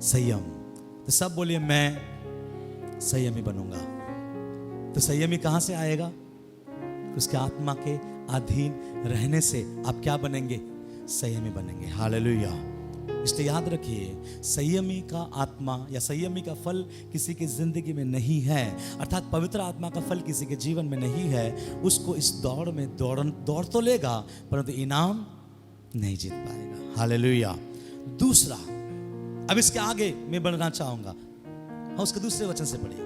संयम। तो सब बोलिए मैं संयमी बनूंगा। तो संयमी कहां से आएगा? उसके आत्मा के अधीन रहने से आप क्या बनेंगे? संयमी बनेंगे। हालेलुया। इसलिए याद रखिए, संयमी का आत्मा या संयमी का फल किसी की जिंदगी में नहीं है, अर्थात पवित्र आत्मा का फल किसी के जीवन में नहीं है। उसको इस दौड़ में दौड़ तो लेगा, परंतु इनाम नहीं जीत पाएगा। हालेलुया। दूसरा, अब इसके आगे मैं बढ़ना चाहूंगा, उसके दूसरे वचन से पढ़िए।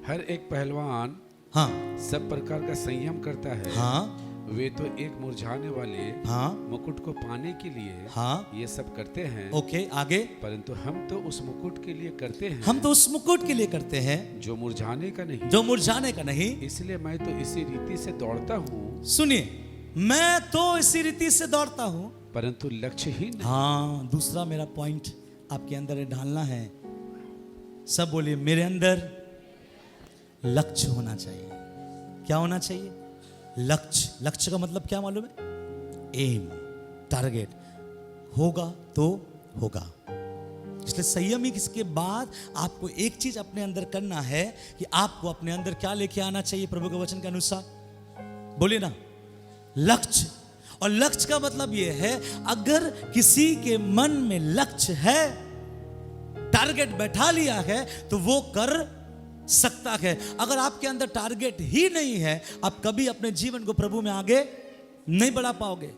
हर एक पहलवान हाँ सब प्रकार का संयम करता है। हाँ वे तो एक मुरझाने वाले हाँ मुकुट को पाने के लिए हाँ ये सब करते हैं। ओके, आगे। परंतु हम तो उस मुकुट के लिए करते हैं, हम तो उस मुकुट के लिए करते हैं जो मुरझाने का नहीं, जो मुरझाने का नहीं। इसलिए मैं तो इसी रीति से दौड़ता हूँ। सुनिए, मैं तो इसी रीति से दौड़ता हूँ, परंतु लक्ष्य ही नहीं। हाँ, दूसरा मेरा पॉइंट आपके अंदर ढालना है। सब बोलिए मेरे अंदर लक्ष्य होना चाहिए। क्या होना चाहिए? लक्ष्य। लक्ष्य का मतलब क्या मालूम है? Aim, target. होगा तो होगा। इसलिए संयमी के बाद आपको एक चीज अपने अंदर करना है कि आपको अपने अंदर क्या लेके आना चाहिए प्रभु के वचन के अनुसार? बोलिए ना, लक्ष्य। और लक्ष्य का मतलब यह है, अगर किसी के मन में लक्ष्य है, टारगेट बैठा लिया है, तो वो कर सकता है। अगर आपके अंदर टारगेट ही नहीं है, आप कभी अपने जीवन को प्रभु में आगे नहीं बढ़ा पाओगे।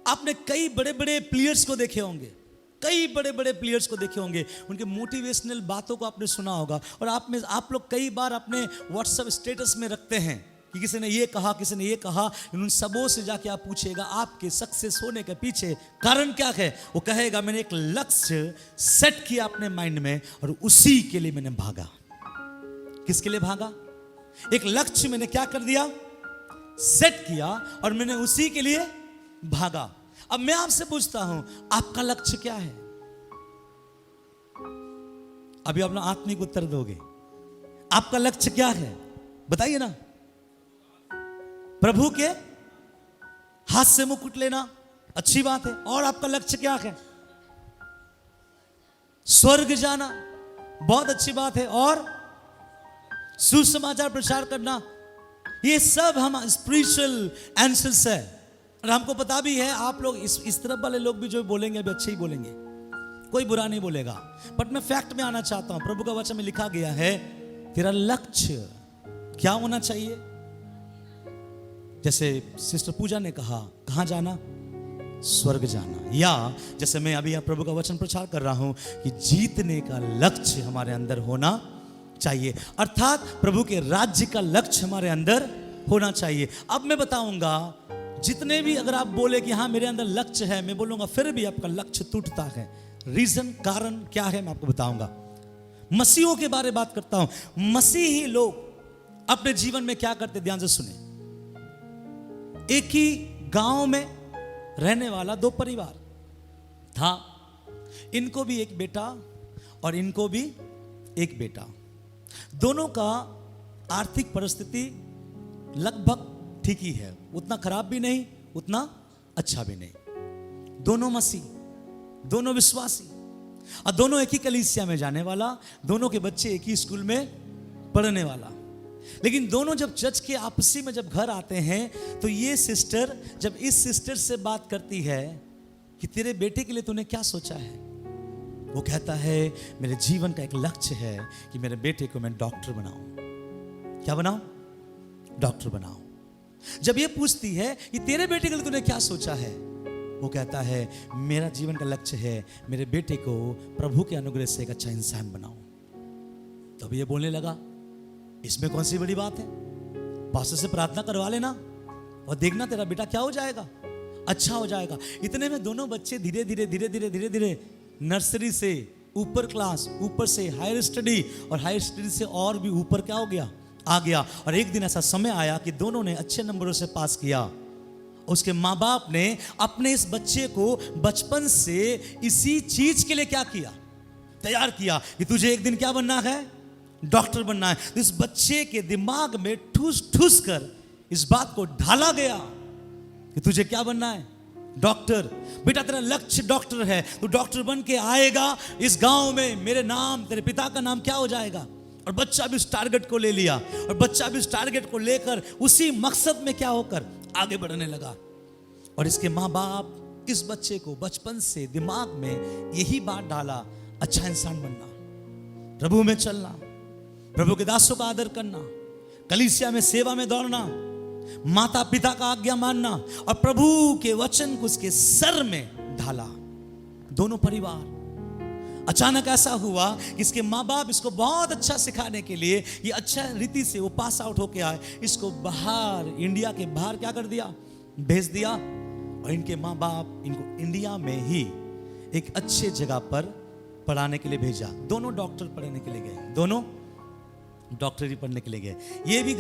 आपने कई बड़े बड़े प्लेयर्स को देखे होंगे, कई बड़े बड़े प्लेयर्स को देखे होंगे, उनके मोटिवेशनल बातों को आपने सुना होगा, और आप लोग कई बार अपने व्हाट्सएप स्टेटस में रखते हैं कि किसी ने ये कहा, किसी ने ये कहा। उन सबों से जाके आप पूछिएगा आपके सक्सेस होने के पीछे कारण क्या है? वो कहेगा मैंने एक लक्ष्य सेट किया अपने माइंड में और उसी के लिए मैंने भागा। किसके लिए भागा? एक लक्ष्य मैंने क्या कर दिया? सेट किया और मैंने उसी के लिए भागा। अब मैं आपसे पूछता हूं, आपका लक्ष्य क्या है? अभी अपना आत्मिक उत्तर दोगे। आपका लक्ष्य क्या है बताइए ना। प्रभु के हाथ से मुकुट लेना अच्छी बात है, और आपका लक्ष्य क्या है? स्वर्ग जाना, बहुत अच्छी बात है, और सुसमाचार प्रचार करना। ये सब हम स्पिरिचुअल आंसर्स है, और हमको पता भी है आप लोग इस तरफ वाले लोग भी जो बोलेंगे अभी अच्छे ही बोलेंगे, कोई बुरा नहीं बोलेगा। बट मैं फैक्ट में आना चाहता हूं। प्रभु का वचन में लिखा गया है तेरा लक्ष्य क्या होना चाहिए। जैसे सिस्टर पूजा ने कहा, कहां जाना? स्वर्ग जाना। या जैसे मैं अभी यहाँ प्रभु का वचन प्रचार कर रहा हूं कि जीतने का लक्ष्य हमारे अंदर होना चाहिए, अर्थात प्रभु के राज्य का लक्ष्य हमारे अंदर होना चाहिए। अब मैं बताऊंगा, जितने भी अगर आप बोले कि हाँ मेरे अंदर लक्ष्य है, मैं बोलूंगा फिर भी आपका लक्ष्य टूटता है। रीजन, कारण क्या है मैं आपको बताऊंगा। मसीहों के बारे में बात करता हूं। मसीही लोग अपने जीवन में क्या करते, ध्यान से सुने। एक ही गांव में रहने वाला दो परिवार था। इनको भी एक बेटा और इनको भी एक बेटा। दोनों का आर्थिक परिस्थिति लगभग ठीक ही है, उतना खराब भी नहीं उतना अच्छा भी नहीं। दोनों मसीह, दोनों विश्वासी, और दोनों एक ही कलीसिया में जाने वाला, दोनों के बच्चे एक ही स्कूल में पढ़ने वाला। लेकिन दोनों जब चर्च के आपसी में जब घर आते हैं तो ये सिस्टर जब इस सिस्टर से बात करती है कि तेरे बेटे के लिए तूने क्या सोचा है, वो कहता है मेरे जीवन का एक लक्ष्य है कि मेरे बेटे को मैं डॉक्टर बनाऊं। क्या बनाऊं? डॉक्टर बनाऊं। जब ये पूछती है कि तेरे बेटे के लिए तूने क्या सोचा है, वो कहता है मेरा जीवन का लक्ष्य है मेरे बेटे को प्रभु के अनुग्रह से एक अच्छा इंसान बनाऊं। तब ये बोलने लगा इसमें कौन सी बड़ी बात है, पास्टर से प्रार्थना करवा लेना और देखना तेरा बेटा क्या हो जाएगा, अच्छा हो जाएगा। इतने में दोनों बच्चे धीरे धीरे धीरे धीरे धीरे धीरे नर्सरी से ऊपर क्लास, ऊपर से हायर स्टडी, और हायर स्टडी से और भी ऊपर क्या हो गया, आ गया। और एक दिन ऐसा समय आया कि दोनों ने अच्छे नंबरों से पास किया। उसके माँ बाप ने अपने इस बच्चे को बचपन से इसी चीज के लिए क्या किया, तैयार किया कि तुझे एक दिन क्या बनना है, डॉक्टर बनना है। तो इस बच्चे के दिमाग में ठूस ठूस कर इस बात को ढाला गया कि तुझे क्या बनना है, डॉक्टर। बेटा तेरा लक्ष्य डॉक्टर है, तू डॉक्टर बन के आएगा इस गांव में, मेरे नाम, तेरे पिता का नाम क्या हो जाएगा। और बच्चा भी उस टारगेट को ले लिया, और बच्चा भी उस टारगेट को लेकर उसी मकसद में क्या होकर आगे बढ़ने लगा। और इसके माँ बाप इस बच्चे को बचपन से दिमाग में यही बात डाला, अच्छा इंसान बनना, प्रभु में चलना, प्रभु के दासों का आदर करना, कलीसिया में सेवा में दौड़ना, माता पिता का आज्ञा मानना, और प्रभु के वचन को उसके सर में ढाला। दोनों परिवार, अचानक ऐसा हुआ कि इसके माँ बाप इसको बहुत अच्छा सिखाने के लिए, ये अच्छा रीति से वो पास आउट होके आए, इसको बाहर, इंडिया के बाहर क्या कर दिया, भेज दिया। और इनके माँ बाप इनको इंडिया में ही एक अच्छे जगह पर पढ़ाने के लिए भेजा। दोनों डॉक्टर पढ़ने के लिए गए, दोनों डॉक्टरी पढ़ने के लिए गए। ये भी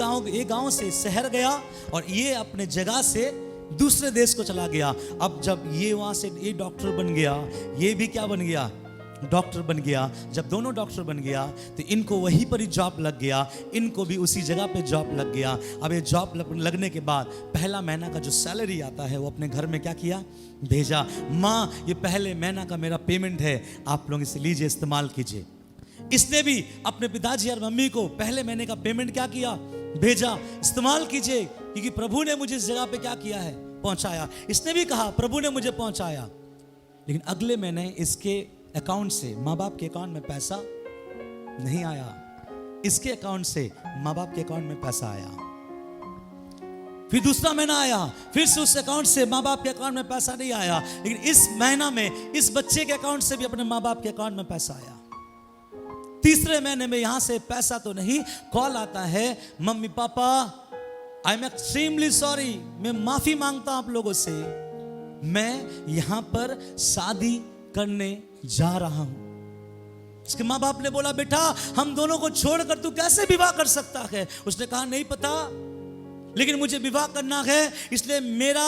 गांव से शहर गया, और ये अपने जगह से दूसरे देश को चला गया। अब जब ये वहां से ये डॉक्टर बन गया, ये भी क्या बन गया, डॉक्टर बन गया। जब दोनों डॉक्टर बन गया तो इनको वहीं पर ही जॉब लग गया, इनको भी उसी जगह पे जॉब लग गया। अब ये जॉब लगने के बाद पहला महीना का जो सैलरी आता है वो अपने घर में क्या किया, भेजा। माँ ये पहले महीना का मेरा पेमेंट है, आप लोग इसे लीजिए, इस्तेमाल कीजिए। इसने भी अपने पिताजी और मम्मी को पहले महीने का पेमेंट क्या किया, भेजा, इस्तेमाल कीजिए, क्योंकि प्रभु ने मुझे इस जगह पे क्या किया है, पहुंचाया। इसने भी कहा प्रभु ने मुझे पहुंचाया। लेकिन अगले महीने इसके अकाउंट से, माँ बाप के अकाउंट में पैसा नहीं आया, इसके अकाउंट से माँ बाप के अकाउंट में पैसा आया। फिर दूसरा महीना आया, फिर से उस अकाउंट से माँ बाप के अकाउंट में पैसा नहीं आया। लेकिन इस महीना में इस बच्चे के अकाउंट से भी अपने माँ बाप के अकाउंट में पैसा आया। तीसरे महीने में यहां से पैसा तो नहीं, कॉल आता है, mummy papa I am extremely sorry, मैं माफी मांगता हूं आप लोगों से, मैं यहां पर शादी करने जा रहा हूं। उसके माँ बाप ने बोला बेटा हम दोनों को छोड़कर तू कैसे विवाह कर सकता है। उसने कहा नहीं पता, लेकिन मुझे विवाह करना है, इसलिए मेरा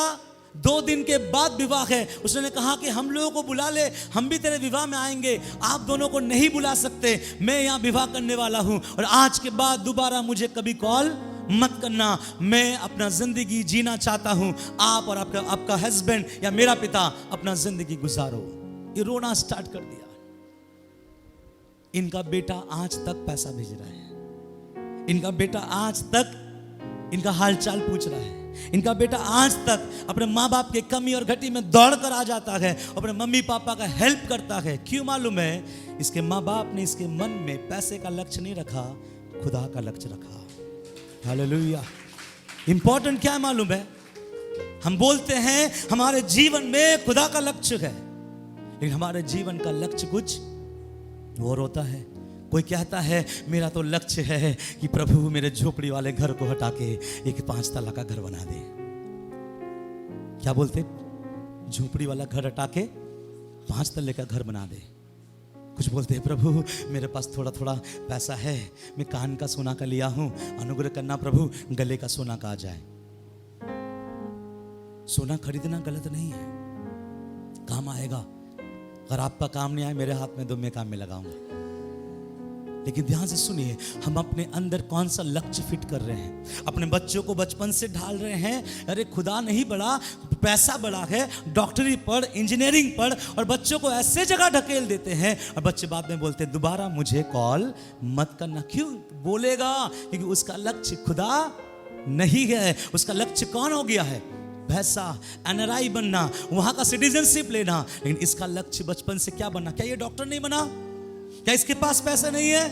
2 दिन के बाद विवाह है। उसने कहा कि हम लोगों को बुला ले, हम भी तेरे विवाह में आएंगे। आप दोनों को नहीं बुला सकते, मैं यहाँ विवाह करने वाला हूँ और आज के बाद दोबारा मुझे कभी कॉल मत करना। मैं अपना जिंदगी जीना चाहता हूँ, आप और आपका हस्बैंड या मेरा पिता अपना जिंदगी गुजारो। ये रोना स्टार्ट कर दिया। इनका बेटा आज तक पैसा भेज रहा है, इनका बेटा आज तक इनका हालचाल पूछ रहा है, इनका बेटा आज तक अपने माँ बाप के कमी और घटी में दौड़ कर आ जाता है, अपने मम्मी पापा का हेल्प करता है। क्यों मालूम है? इसके माँ बाप ने इसके मन में पैसे का लक्ष्य नहीं रखा, खुदा का लक्ष्य रखा। हालेलुया। इंपॉर्टेंट क्या है मालूम है? हम बोलते हैं हमारे जीवन में खुदा का लक्ष्य है, लेकिन हमारे जीवन का लक्ष्य कुछ और होता है। कोई कहता है मेरा तो लक्ष्य है कि प्रभु मेरे झोपड़ी वाले घर को हटा के एक 5 तला का घर बना दे। क्या बोलते? झोपड़ी वाला घर हटा के 5 तल्ले का घर बना दे। कुछ बोलते हैं प्रभु मेरे पास थोड़ा थोड़ा पैसा है, मैं कान का सोना का लिया हूं, अनुग्रह करना प्रभु गले का सोना का आ जाए। सोना खरीदना गलत नहीं है, काम आएगा। अगर आपका काम नहीं आए मेरे हाथ में दो, मैं काम में लगाऊंगा। लेकिन ध्यान से सुनिए, हम अपने अंदर कौन सा लक्ष्य फिट कर रहे हैं? अपने बच्चों को बचपन से ढाल रहे हैं, अरे खुदा नहीं बड़ा, पैसा बड़ा है, डॉक्टरी पढ़, इंजीनियरिंग पढ़, और बच्चों को ऐसे जगह ढकेल देते हैं और बच्चे बाद में बोलते हैं दोबारा मुझे कॉल मत करना। क्यों बोलेगा? क्योंकि उसका लक्ष्य खुदा नहीं है। उसका लक्ष्य कौन हो गया है? पैसा, एनआरआई बनना, वहां का सिटीजनशिप लेना। लेकिन इसका लक्ष्य बचपन से क्या बनना? क्या ये डॉक्टर नहीं बना? क्या इसके पास पैसा नहीं है?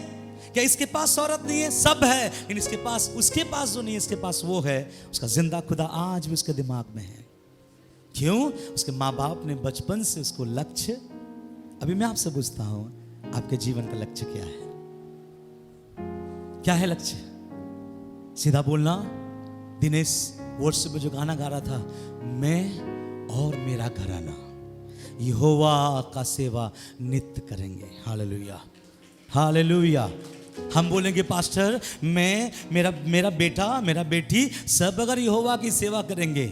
क्या इसके पास शौहरत नहीं है? सब है, लेकिन इसके पास, उसके पास जो नहीं है, इसके पास वो है। उसका जिंदा खुदा आज भी उसके दिमाग में है। क्यों? उसके माँ बाप ने बचपन से उसको लक्ष्य। अभी मैं आपसे पूछता हूं, आपके जीवन का लक्ष्य क्या है? क्या है लक्ष्य? सीधा बोलना। दिनेश वर्षिप में जो गाना गा रहा था, मैं और मेरा घराना यहोवा का सेवा नित्य करेंगे। Hallelujah, hallelujah. हम बोलेंगे पास्टर मैं, मेरा बेटा, मेरा बेटी सब अगर यहोवा की सेवा करेंगे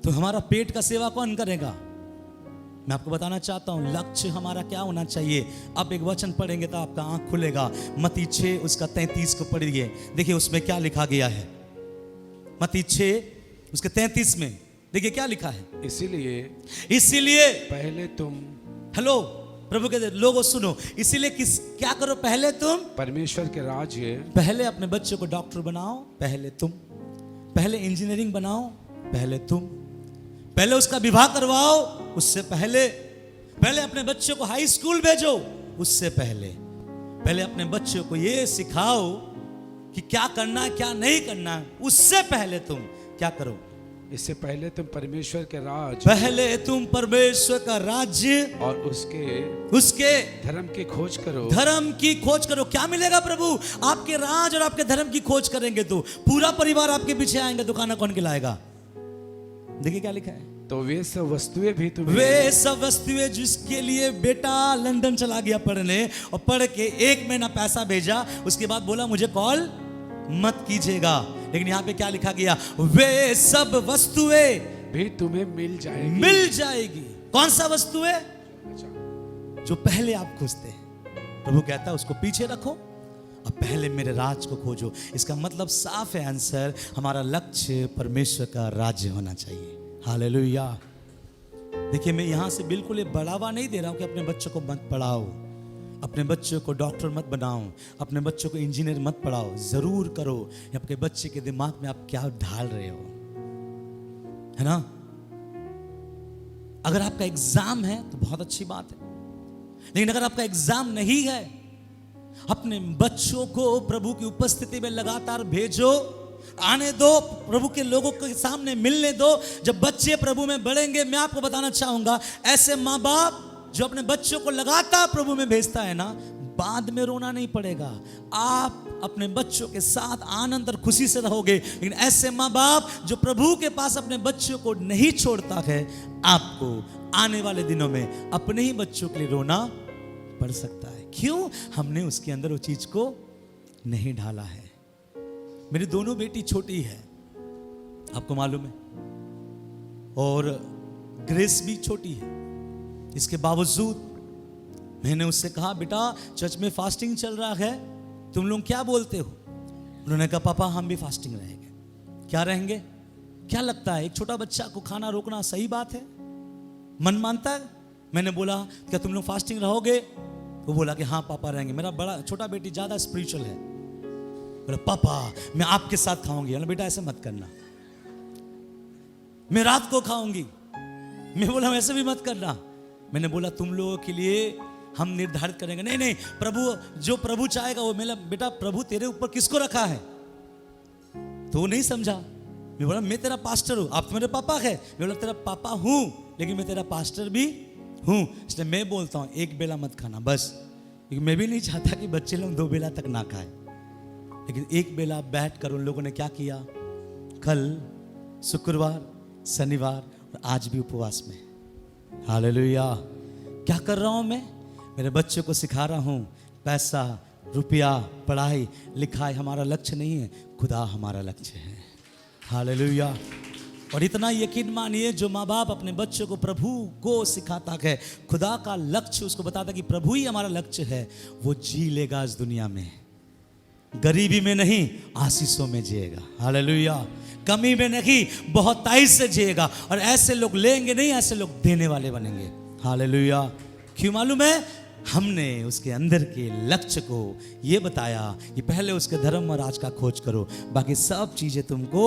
तो हमारा पेट का सेवा कौन करेगा? मैं आपको बताना चाहता हूं लक्ष्य हमारा क्या होना चाहिए। आप एक वचन पढ़ेंगे तो आपका आंख खुलेगा। मत्ती 6 उसका 33 को पढ़िए, देखिए उसमें क्या लिखा गया है। मत्ती 6 उसके 33 में देखिए क्या लिखा है। इसीलिए पहले तुम, हेलो प्रभु के लोगों सुनो, इसीलिए क्या करो? पहले तुम परमेश्वर के राज्य, पहले अपने बच्चों को डॉक्टर बनाओ, पहले तुम, पहले इंजीनियरिंग बनाओ, पहले तुम, पहले उसका विवाह करवाओ, उससे पहले अपने बच्चों को हाई स्कूल भेजो, उससे पहले अपने बच्चों को ये सिखाओ कि क्या करना है क्या नहीं करना है, उससे पहले तुम क्या करो? इससे पहले तुम परमेश्वर के राज्य, पहले तुम परमेश्वर का राज्य और उसके धर्म की खोज करो। धर्म की खोज करो। क्या मिलेगा प्रभु? आपके राज और आपके धर्म की खोज करेंगे तो पूरा परिवार आपके पीछे आएंगे, तो खाना कौन खिलाएगा? देखिए क्या लिखा है। तो वे सब वस्तुएं भी तुम्हें, वे सब वस्तुएं जिसके लिए बेटा लंदन चला गया पढ़ने, और पढ़ के 1 महीना पैसा भेजा, उसके बाद बोला मुझे कॉल मत कीजिएगा। लेकिन यहाँ पे क्या लिखा गया? वे सब वस्तुएं भी तुम्हें मिल जाएगी। कौन सा वस्तुएं? जो पहले आप खोजते हैं। प्रभु कहता है उसको पीछे रखो और पहले मेरे राज को खोजो। इसका मतलब साफ है आंसर, हमारा लक्ष्य परमेश्वर का राज्य होना चाहिए। हालेलुया। देखिए मैं यहां से बिल्कुल ये बढ़ावा नहीं दे रहा हूं कि अपने बच्चों को मत पढ़ाओ, अपने बच्चों को डॉक्टर मत बनाओ, अपने बच्चों को इंजीनियर मत पढ़ाओ। जरूर करो, आपके बच्चे के दिमाग में आप क्या ढाल रहे हो, है ना? अगर आपका एग्जाम है तो बहुत अच्छी बात है, लेकिन अगर आपका एग्जाम नहीं है, अपने बच्चों को प्रभु की उपस्थिति में लगातार भेजो, आने दो, प्रभु के लोगों के सामने मिलने दो। जब बच्चे प्रभु में बढ़ेंगे, मैं आपको बताना चाहूंगा, ऐसे माँ बाप जो अपने बच्चों को लगातार प्रभु में भेजता है ना, बाद में रोना नहीं पड़ेगा। आप अपने बच्चों के साथ आनंद और खुशी से रहोगे। लेकिन ऐसे माँ बाप जो प्रभु के पास अपने बच्चों को नहीं छोड़ता है, आपको आने वाले दिनों में अपने ही बच्चों के लिए रोना पड़ सकता है। क्यों? हमने उसके अंदर वो चीज को नहीं ढाला है। मेरी दोनों बेटी छोटी है, आपको मालूम है। और ग्रेस भी छोटी है, इसके बावजूद मैंने उससे कहा, बेटा चर्च में फास्टिंग चल रहा है, तुम लोग क्या बोलते हो? उन्होंने कहा, पापा हम भी फास्टिंग रहेंगे। क्या रहेंगे? क्या लगता है एक छोटा बच्चा को खाना रोकना सही बात है? मन मानता है? मैंने बोला, क्या तुम लोग फास्टिंग रहोगे? वो बोला कि हाँ पापा रहेंगे। मेरा बड़ा छोटा बेटी ज्यादा स्पिरिचुअल है, बोला पापा मैं आपके साथ खाऊंगी। बेटा ऐसे मत करना, मैं रात को खाऊंगी। मैं बोला वैसे भी मत करना। मैंने बोला तुम लोगों के लिए हम निर्धारित करेंगे। नहीं नहीं प्रभु, जो प्रभु चाहेगा वो। मेरा बेटा प्रभु तेरे ऊपर किसको रखा है? तो वो नहीं समझा। मैं बोला मैं तेरा पास्टर हूं, आप तो मेरे पापा है। मैं बोला तेरा पापा हूं लेकिन मैं तेरा पास्टर भी हूं, इसलिए मैं बोलता हूं एक बेला मत खाना बस। क्योंकि मैं भी नहीं चाहता कि बच्चे लोग 2 बेला तक ना खाए। लेकिन एक बेला बैठ कर उन लोगों ने क्या किया, कल शुक्रवार, शनिवार और आज भी उपवास में। हालेलुया। क्या कर रहा हूं मैं? मेरे बच्चों को सिखा रहा हूं, पैसा, रुपया, पढ़ाई, लिखाई हमारा लक्ष्य नहीं है, खुदा हमारा लक्ष्य है। हालेलुया। और इतना यकीन मानिए, जो माँ बाप अपने बच्चों को प्रभु को सिखाता है, खुदा का लक्ष्य उसको बताता कि प्रभु ही हमारा लक्ष्य है, वो जी लेगा इस दुनिया में। गरीबी में नहीं, आशीषों में जिएगा। हालेलुया। कमी में नहीं, बहुताई से जिएगा। और ऐसे लोग लेंगे नहीं, ऐसे लोग देने वाले बनेंगे। हालेलुया। क्यों मालूम है? हमने उसके अंदर के लक्ष्य को ये बताया कि पहले उसके धर्म और राज का खोज करो, बाकी सब चीजें तुमको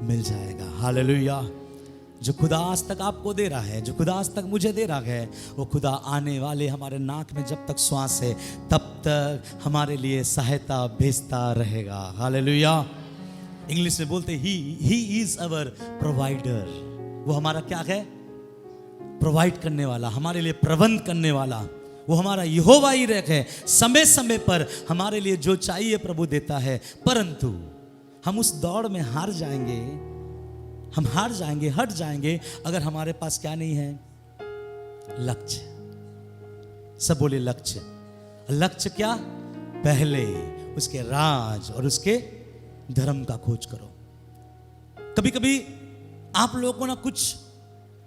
मिल जाएगा। हालेलुया। जो खुदा आज तक आपको दे रहा है, जो खुदा आज तक मुझे दे रहा है, वो खुदा आने वाले हमारे नाक में जब तक श्वास है तब तक हमारे लिए सहायता भेजता रहेगा। हालेलुया। इंग्लिश में बोलते ही इज अवर प्रोवाइडर। वो हमारा क्या है? प्रोवाइड करने वाला, हमारे लिए प्रबंध करने वाला। वो हमारा यहोवा ही है। समय समय पर हमारे लिए जो चाहिए प्रभु देता है। परंतु हम उस दौड़ में हार जाएंगे, हम हार जाएंगे, हट जाएंगे अगर हमारे पास क्या नहीं है? लक्ष्य। सब बोले लक्ष्य। लक्ष्य क्या? पहले उसके राज और उसके धर्म का खोज करो। कभी कभी आप लोगों को ना कुछ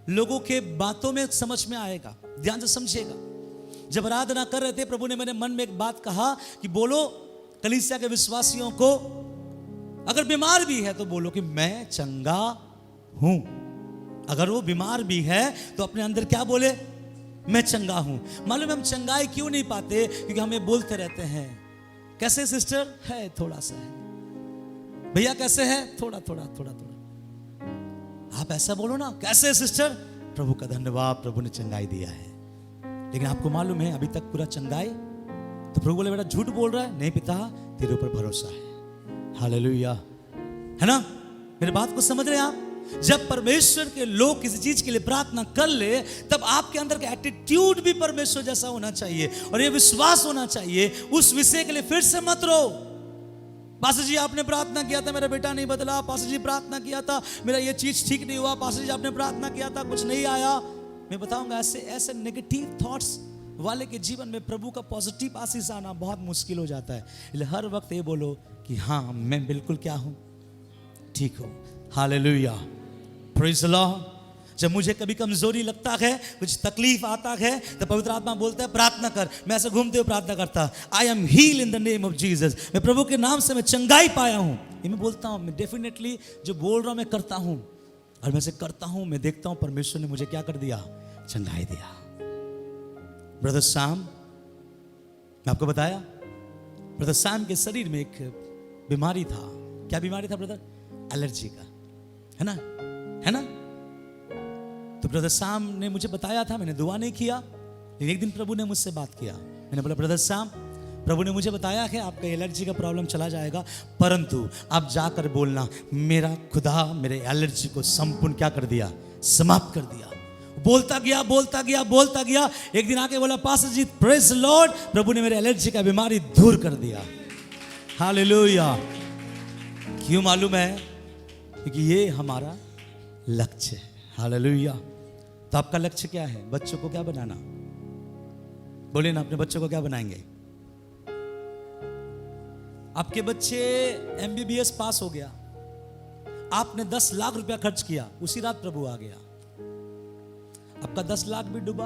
लोगों के बातों में समझ में आएगा, ध्यान से समझिएगा। जब आराधना कर रहे थे, प्रभु ने मेरे मन में एक बात कहा कि बोलो कलीसिया के विश्वासियों को, अगर बीमार भी है तो बोलो कि मैं चंगा हूं। अगर वो बीमार भी है तो अपने अंदर क्या बोले? मैं चंगा हूं। मालूम है हम चंगाई क्यों नहीं पाते? क्योंकि हमें बोलते रहते हैं, कैसे सिस्टर है? थोड़ा सा है। भैया कैसे है? थोड़ा थोड़ा थोड़ा थोड़ा। आप ऐसा बोलो ना, कैसे सिस्टर? प्रभु का धन्यवाद, प्रभु ने चंगाई दिया है। लेकिन आपको मालूम है अभी तक पूरा चंगाई? तो प्रभु बोले बेटा झूठ बोल रहा है। नहीं पिता, तेरे ऊपर भरोसा है। हालेलुया। है ना? मेरी बात को समझ रहे हैं आप? जब परमेश्वर के लोग किसी चीज के लिए प्रार्थना कर ले, तब आपके अंदर का एटीट्यूड भी परमेश्वर जैसा होना चाहिए और ये विश्वास होना चाहिए। उस विषय के लिए फिर से मत रो। पास्टर जी आपने प्रार्थना किया था, मेरा बेटा नहीं बदला। पास्टर जी प्रार्थना किया था, मेरा ये चीज ठीक नहीं हुआ। पास्टर जी आपने प्रार्थना किया था, कुछ नहीं आया। मैं बताऊंगा ऐसे ऐसे नेगेटिव थॉट्स वाले के जीवन में प्रभु का पॉजिटिव आशीष आना बहुत मुश्किल हो जाता है। इसलिए हर वक्त ये बोलो कि हाँ मैं बिल्कुल क्या हूं? ठीक हूं। हालेलुया। Praise the Lord. जब मुझे कभी कमजोरी लगता है, कुछ तकलीफ आता है, तो पवित्र आत्मा बोलता है प्रार्थना कर। मैं ऐसे घूमते हुए प्रार्थना करता, I am heal in the name of Jesus. मैं प्रभु के नाम से मैं चंगाई पाया हूं। ये मैं बोलता हूं, मैं डेफिनेटली जो बोल रहा हूं मैं करता हूं। और मैं से करता हूं, मैं देखता हूं परमेश्वर ने मुझे क्या कर दिया? चंगाई दिया। ब्रदर सैम, मैं आपको बताया, ब्रदर सैम के शरीर में एक बीमारी था। क्या बीमारी था ब्रदर? एलर्जी का, है ना? है ना? तो ब्रदर सैम ने मुझे बताया था, मैंने दुआ नहीं किया, लेकिन एक दिन प्रभु ने मुझसे बात किया। मैंने बोला ब्रदर सैम, प्रभु ने मुझे बताया कि आपका एलर्जी का प्रॉब्लम चला जाएगा, परंतु आप जाकर बोलना मेरा खुदा मेरे एलर्जी को संपूर्ण क्या कर दिया? समाप्त कर दिया। बोलता गया बोलता गया बोलता गया। एक दिन आके बोला पास्टर जी प्रेज लॉर्ड, प्रभु ने मेरे एलर्जी का बीमारी दूर कर दिया। हालेलुया। क्यों मालूम है? क्योंकि ये हमारा लक्ष्य है। हालेलुया। तो आपका लक्ष्य क्या है? बच्चों को क्या बनाना? बोले ना, अपने बच्चों को क्या बनाएंगे? आपके बच्चे MBBS पास हो गया, आपने 10 लाख रुपया खर्च किया, उसी रात प्रभु आ गया, आपका 10 लाख भी डूबा,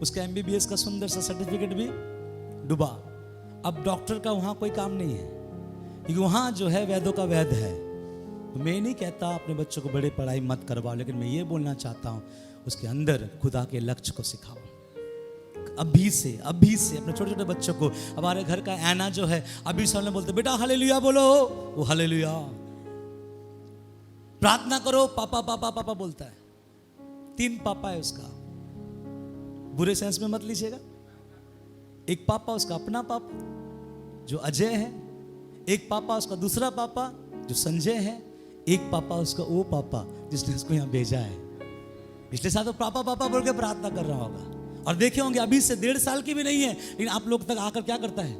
उसका MBBS का सुंदर सा सर्टिफिकेट भी डूबा। अब डॉक्टर का वहां कोई काम नहीं है, क्योंकि वहां जो है वैद्यों का वैद्य है। तो मैं नहीं कहता अपने बच्चों को बड़े पढ़ाई मत करवाओ, लेकिन मैं ये बोलना चाहता हूं उसके अंदर खुदा के लक्ष्य को सिखाओ। अभी से अपने छोटे छोटे बच्चों को। हमारे घर का ऐना जो है अभी सामने बोलते बेटा हालेलुया बोलो, वो हालेलुया। प्रार्थना करो, पापा पापा पापा बोलता है। 3 पापा है उसका, बुरे सेंस में मत लीजिएगा। एक पापा उसका अपना पापा जो अजय है, एक पापा उसका दूसरा पापा जो संजय है, एक पापा उसका वो पापा जिसने उसको यहां भेजा है। पिछले साल तो पापा पापा बोल के प्रार्थना कर रहा होगा, और देखे होंगे अभी से 1.5 साल की भी नहीं है, लेकिन आप लोग तक आकर क्या करता है,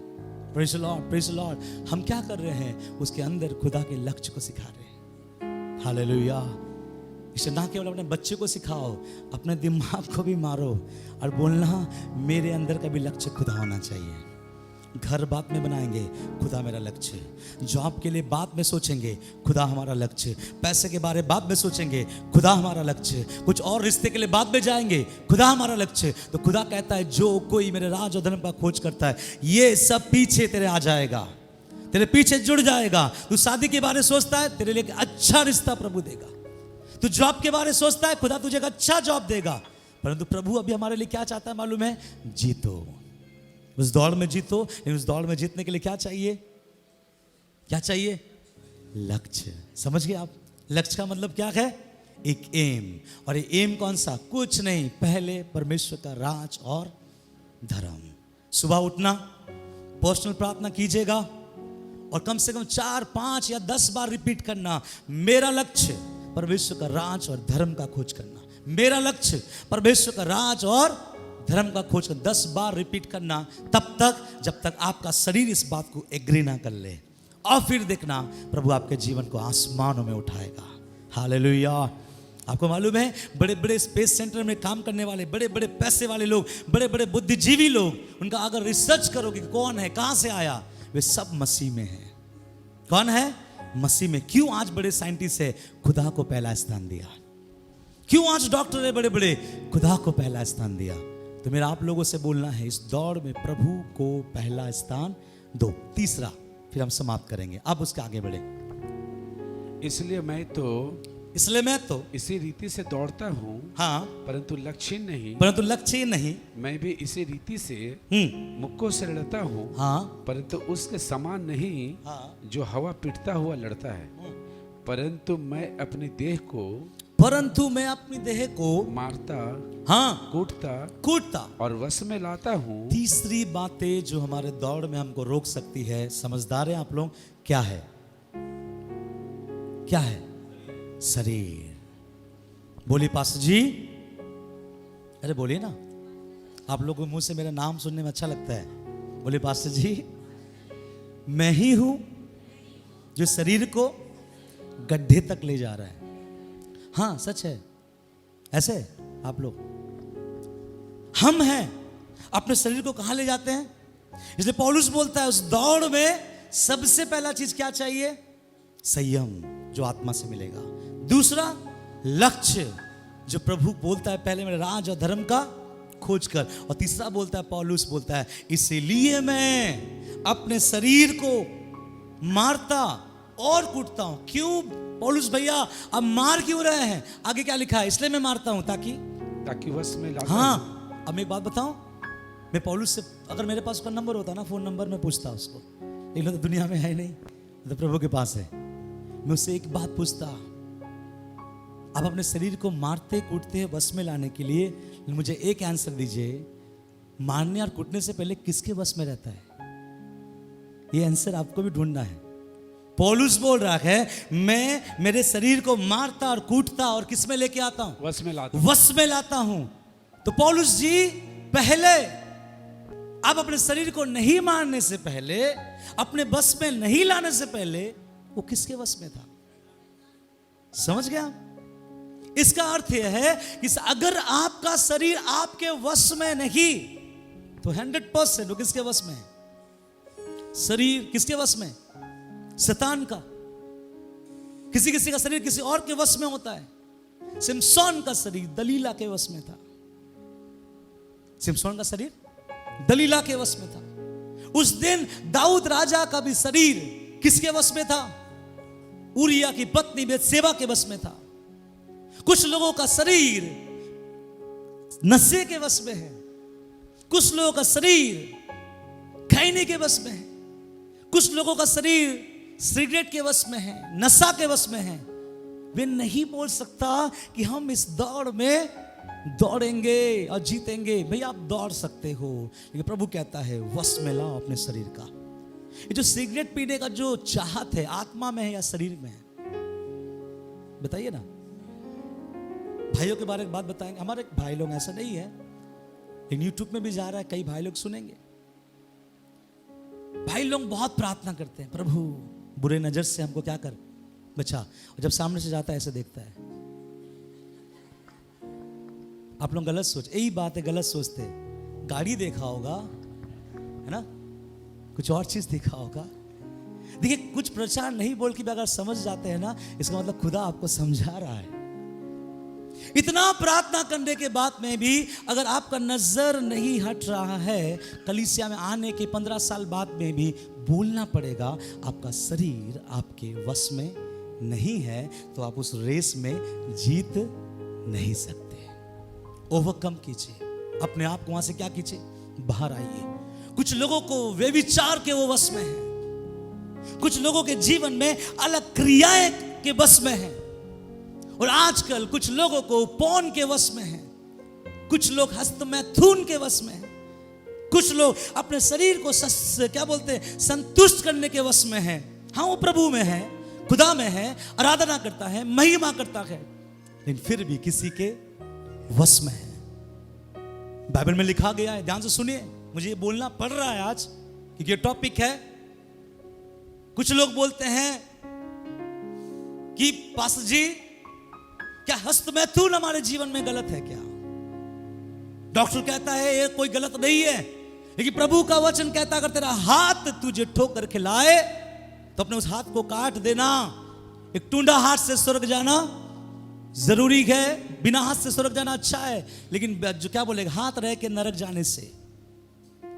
praise the Lord, praise the Lord. हम क्या कर रहे हैं, उसके अंदर खुदा के लक्ष्य को सिखा रहे हैं। हालेलुया। इसे ना केवल अपने बच्चे को सिखाओ, अपने दिमाग को भी मारो और बोलना मेरे अंदर का भी लक्ष्य खुदा होना चाहिए। घर बाद में बनाएंगे, खुदा मेरा लक्ष्य है। जॉब के लिए बाद में सोचेंगे, खुदा हमारा लक्ष्य है। पैसे के बारे बाद में सोचेंगे, खुदा हमारा लक्ष्य है। कुछ और रिश्ते के लिए बाद में जाएंगे, खुदा हमारा लक्ष्य है। तो खुदा कहता है जो कोई मेरे राज और धर्म का खोज करता है, ये सब पीछे तेरे आ जाएगा, तेरे पीछे जुड़ जाएगा। तू शादी के बारे में सोचता है, तेरे लिए एक अच्छा रिश्ता प्रभु देगा। तू जॉब के बारे में सोचता है, खुदा तुझे एक अच्छा जॉब देगा। परंतु प्रभु अभी हमारे लिए क्या चाहता है मालूम है? जीतो, उस दौड़ में जीतो। लेकिन उस दौड़ में जीतने के लिए क्या चाहिए? क्या चाहिए? लक्ष्य। समझ गए आप? लक्ष्य का मतलब क्या है? एक एम। और ये एम कौन सा? कुछ नहीं, पहले परमेश्वर का राज और धर्म। सुबह उठना, पर्सनल प्रार्थना कीजिएगा और कम से कम 4, 5 या 10 बार रिपीट करना, मेरा लक्ष्य परमेश्वर का राज और धर्म का खोज करना। मेरा लक्ष्य परमेश्वर का राज और धर्म का खोज कर 10 बार रिपीट करना, तब तक जब तक आपका शरीर इस बात को एग्री ना कर ले। और फिर देखना प्रभु आपके जीवन को आसमानों में उठाएगा। हालेलुया। आपको मालूम है बड़े बड़े स्पेस सेंटर में काम करने वाले, बड़े बड़े पैसे वाले लोग, बड़े बड़े बुद्धिजीवी लोग, उनका अगर रिसर्च करोगे कौन है, कहां से आया, वे सब मसीह में है। कौन है? मसीह में। क्यों आज बड़े साइंटिस्ट है? खुदा को पहला स्थान दिया। क्यों आज डॉक्टर है बड़े बड़े? खुदा को पहला स्थान दिया। तो मेरा आप लोगों से बोलना है, इस दौड़ में प्रभु को पहला स्थान दो। तीसरा, फिर हम समाप्त करेंगे, अब उसके आगे बढ़े। इसलिए मैं तो इसी रीति से दौड़ता हूँ, हाँ, परंतु लक्ष्य नहीं, मैं भी इसी रीति से मुक्कों से लड़ता हूँ, हाँ, परंतु उसके समान नहीं, हाँ, जो हवा पीटता हुआ लड़ता है। परंतु मैं अपनी देह को मारता, हाँ, कूटता और वश में लाता हूँ। तीसरी बातें जो हमारे दौड़ में हमको रोक सकती है, समझदार हैं आप लोग, क्या है? क्या है? शरीर। बोलिए पास्टर जी, अरे बोलिए ना, आप लोगों के मुंह से मेरा नाम सुनने में अच्छा लगता है। बोलिए पास्टर जी, मैं ही हूं जो शरीर को गड्ढे तक ले जा रहा है। हाँ, सच है, ऐसे आप लोग, हम हैं, अपने शरीर को कहां ले जाते हैं? इसलिए पौलुस बोलता है उस दौड़ में सबसे पहला चीज क्या चाहिए? संयम, जो आत्मा से मिलेगा। दूसरा, लक्ष्य, जो प्रभु बोलता है पहले मेरे राज और धर्म का खोज कर। और तीसरा बोलता है, पौलुस बोलता है, इसीलिए मैं अपने शरीर को मारता और कूटता हूं। क्यों पौलुस भैया अब मार क्यों रहे हैं? आगे क्या लिखा है? इसलिए मैं मारता हूं ताकि वश में लाता। हाँ, अब मैं एक बात बताऊं, मैं पौलुस से, अगर मेरे पास उसका नंबर होता ना, फोन नंबर, मैं पूछता उसको, लेकिन तो दुनिया में है नहीं, तो प्रभु के पास है। मैं उससे एक बात पूछता, आप अपने शरीर को मारते कूटते हैं वश में लाने के लिए, मुझे एक आंसर दीजिए, मारने और कूटने से पहले किसके वश में रहता है? ये आंसर आपको भी ढूंढना है। पौलुस बोल रहा है, मैं मेरे शरीर को मारता और कूटता और किस में लेके आता हूं? वश में लाता हूं। तो पौलुस जी, पहले आप अपने शरीर को नहीं मारने से पहले, अपने बस में नहीं लाने से पहले, वो किसके वश में था? समझ गया? इसका अर्थ यह है कि अगर आपका शरीर आपके वश में नहीं, तो 100% वो किसके वश में है? शरीर किसके वश में? शैतान का। किसी किसी का शरीर किसी और के वश में होता है। सिमसोन का शरीर दलीला के वश में था। सिमसोन का शरीर दलीला के वश में था। उस दिन दाऊद राजा का भी शरीर किसके वश में था? उरिया की पत्नी बेतशेबा के वश में था। कुछ लोगों का शरीर नशे के वश में है, कुछ लोगों का शरीर खैनी के वश में है, कुछ लोगों का शरीर सिगरेट के वश में है, नशा के वश में है। वे नहीं बोल सकता कि हम इस दौड़ में दौड़ेंगे और जीतेंगे। भैया आप दौड़ सकते हो, लेकिन प्रभु कहता है वश में लाओ अपने शरीर का। ये जो सिगरेट पीने का जो चाहत है, आत्मा में है या शरीर में है? बताइए ना। भाइयों के बारे में बात बताएंगे। हमारे भाई लोग, ऐसा नहीं है लेकिन यूट्यूब में भी जा रहा है, कई भाई लोग सुनेंगे। भाई लोग बहुत प्रार्थना करते हैं, प्रभु बुरे नजर से हमको क्या कर बचा। और जब सामने से जाता है ऐसे देखता है। आप लोग गलत सोच, यही बात है, गलत सोचते हैं। गाड़ी देखा होगा, है ना, कुछ और चीज देखा होगा। देखिए, कुछ प्रचार नहीं बोल के भी अगर समझ जाते हैं ना, इसका मतलब खुदा आपको समझा रहा है। इतना प्रार्थना करने के बाद में भी अगर आपका नजर नहीं हट रहा है, कलीसिया में आने के 15 साल बाद में भी बोलना पड़ेगा, आपका शरीर आपके वश में नहीं है, तो आप उस रेस में जीत नहीं सकते। ओवरकम कीजिए अपने आप को, वहां से क्या कीजिए, बाहर आइए। कुछ लोगों को वे विचार के वो वश में है, कुछ लोगों के जीवन में अलग क्रियाएं के वश में है, और आजकल कुछ लोगों को पौन के वश में है, कुछ लोग हस्तमैथुन के वश में है, कुछ लोग अपने शरीर को क्या बोलते हैं, संतुष्ट करने के वश में है। हाँ, वो प्रभु में है, खुदा में है, आराधना करता है, महिमा करता है, लेकिन फिर भी किसी के वश में है। बाइबल में लिखा गया है, ध्यान से सुनिए, मुझे ये बोलना पड़ रहा है आज क्योंकि ये टॉपिक है। कुछ लोग बोलते हैं कि पास्टर जी, क्या हस्तमैथुन हमारे जीवन में गलत है क्या? डॉक्टर कहता है ये कोई गलत नहीं है, लेकिन प्रभु का वचन कहता है अगर तेरा हाथ तुझे ठोकर खिलाए तो अपने उस हाथ को काट देना। एक टूंडा हाथ से स्वर्ग जाना जरूरी है, बिना हाथ से स्वर्ग जाना अच्छा है, लेकिन जो क्या बोलेगा, हाथ रह के नरक जाने से।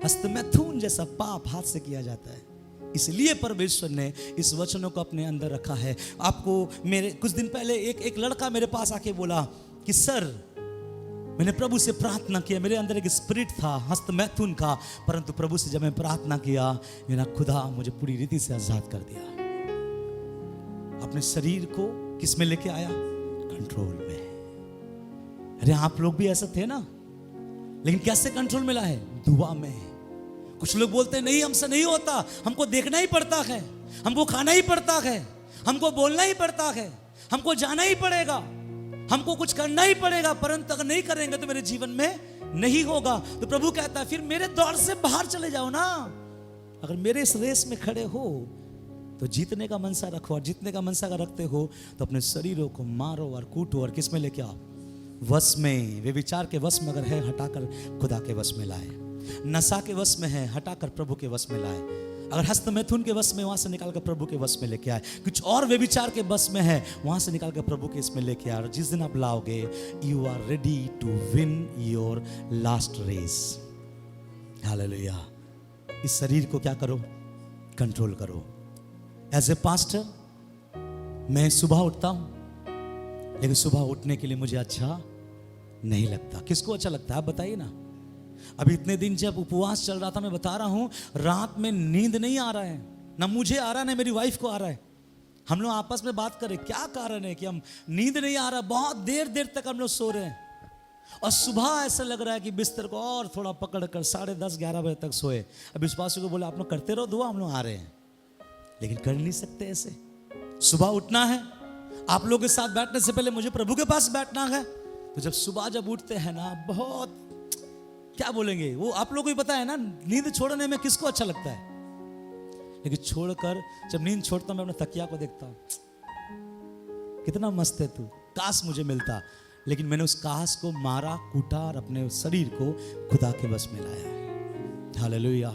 हस्तमैथुन जैसा पाप हाथ से किया जाता है, इसलिए परमेश्वर ने इस वचनों को अपने अंदर रखा है। आपको मेरे कुछ दिन पहले एक लड़का मेरे पास आके बोला कि सर, मैंने प्रभु से प्रार्थना किया, मेरे अंदर एक स्पिरिट था हस्तमैथुन का, परंतु प्रभु से जब मैं प्रार्थना किया, मेरा खुदा मुझे पूरी रीति से आजाद कर दिया। अपने शरीर को किस में लेके आया? कंट्रोल में। अरे आप लोग भी ऐसा थे ना, लेकिन कैसे कंट्रोल मिला है? दुआ में। कुछ लोग बोलते हैं नहीं, हमसे नहीं होता, हमको देखना ही पड़ता है, हमको खाना ही पड़ता है, हमको बोलना ही पड़ता है, हमको जाना ही पड़ेगा, हमको कुछ करना ही पड़ेगा, परंतु अगर नहीं करेंगे तो मेरे जीवन में नहीं होगा। तो प्रभु कहता है फिर मेरे दौड़ से बाहर चले जाओ ना। अगर मेरे इस रेस में खड़े हो तो जीतने का मनसा रखो, और जीतने का मनसा अगर रखते हो तो अपने शरीरों को मारो और कूटो, और किस में लेके आओ? वश में। वे विचार के वश में अगर है, हटाकर खुदा के वश में लाए। नशा के वश में है, हटाकर प्रभु के वश में लाए। अगर हस्तमैथुन के वश में, वहां से निकालकर प्रभु के वश में लेके आए। कुछ और वे विचार के वश में है, वहां से निकालकर प्रभु के इसमें लेके आए। और जिस दिन आप लाओगे, you are ready to win your last race. Hallelujah. इस शरीर को क्या करो? कंट्रोल करो। एज ए पास्टर मैं सुबह उठता हूं, लेकिन सुबह उठने के लिए मुझे अच्छा नहीं लगता। किसको अच्छा लगता है आप बताइए ना। अभी इतने दिन जब उपवास चल रहा था, मैं बता रहा हूं, रात में नींद नहीं आ रहा है, ना मुझे आ रहा है, ना मेरी वाइफ को आ रहा है। हम लोग आपस में बात करें क्या कारण है कि हम नींद नहीं आ रहा, बहुत देर देर तक हम लोग सो रहे हैं, और सुबह ऐसा लग रहा है कि बिस्तर को और थोड़ा पकड़ कर 10:30-11 बजे तक सोए। अब विश्वासियों को बोले आप लोग करते रहो दुआ, हम लोग आ रहे हैं, लेकिन कर नहीं सकते ऐसे। सुबह उठना है, आप लोगों के साथ बैठने से पहले मुझे प्रभु के पास बैठना है। तो जब सुबह जब उठते हैं ना, बहुत क्या बोलेंगे, वो आप लोगों को भी पता है ना, नींद छोड़ने में किसको अच्छा लगता है। लेकिन छोड़कर जब नींद छोड़ता हूं, मैं अपने तकिया को देखता हूं, कितना मस्त है तू, काश मुझे मिलता। लेकिन मैंने उस काश को मारा, कूटा और अपने शरीर को खुदा के बस में लाया। हालेलुया।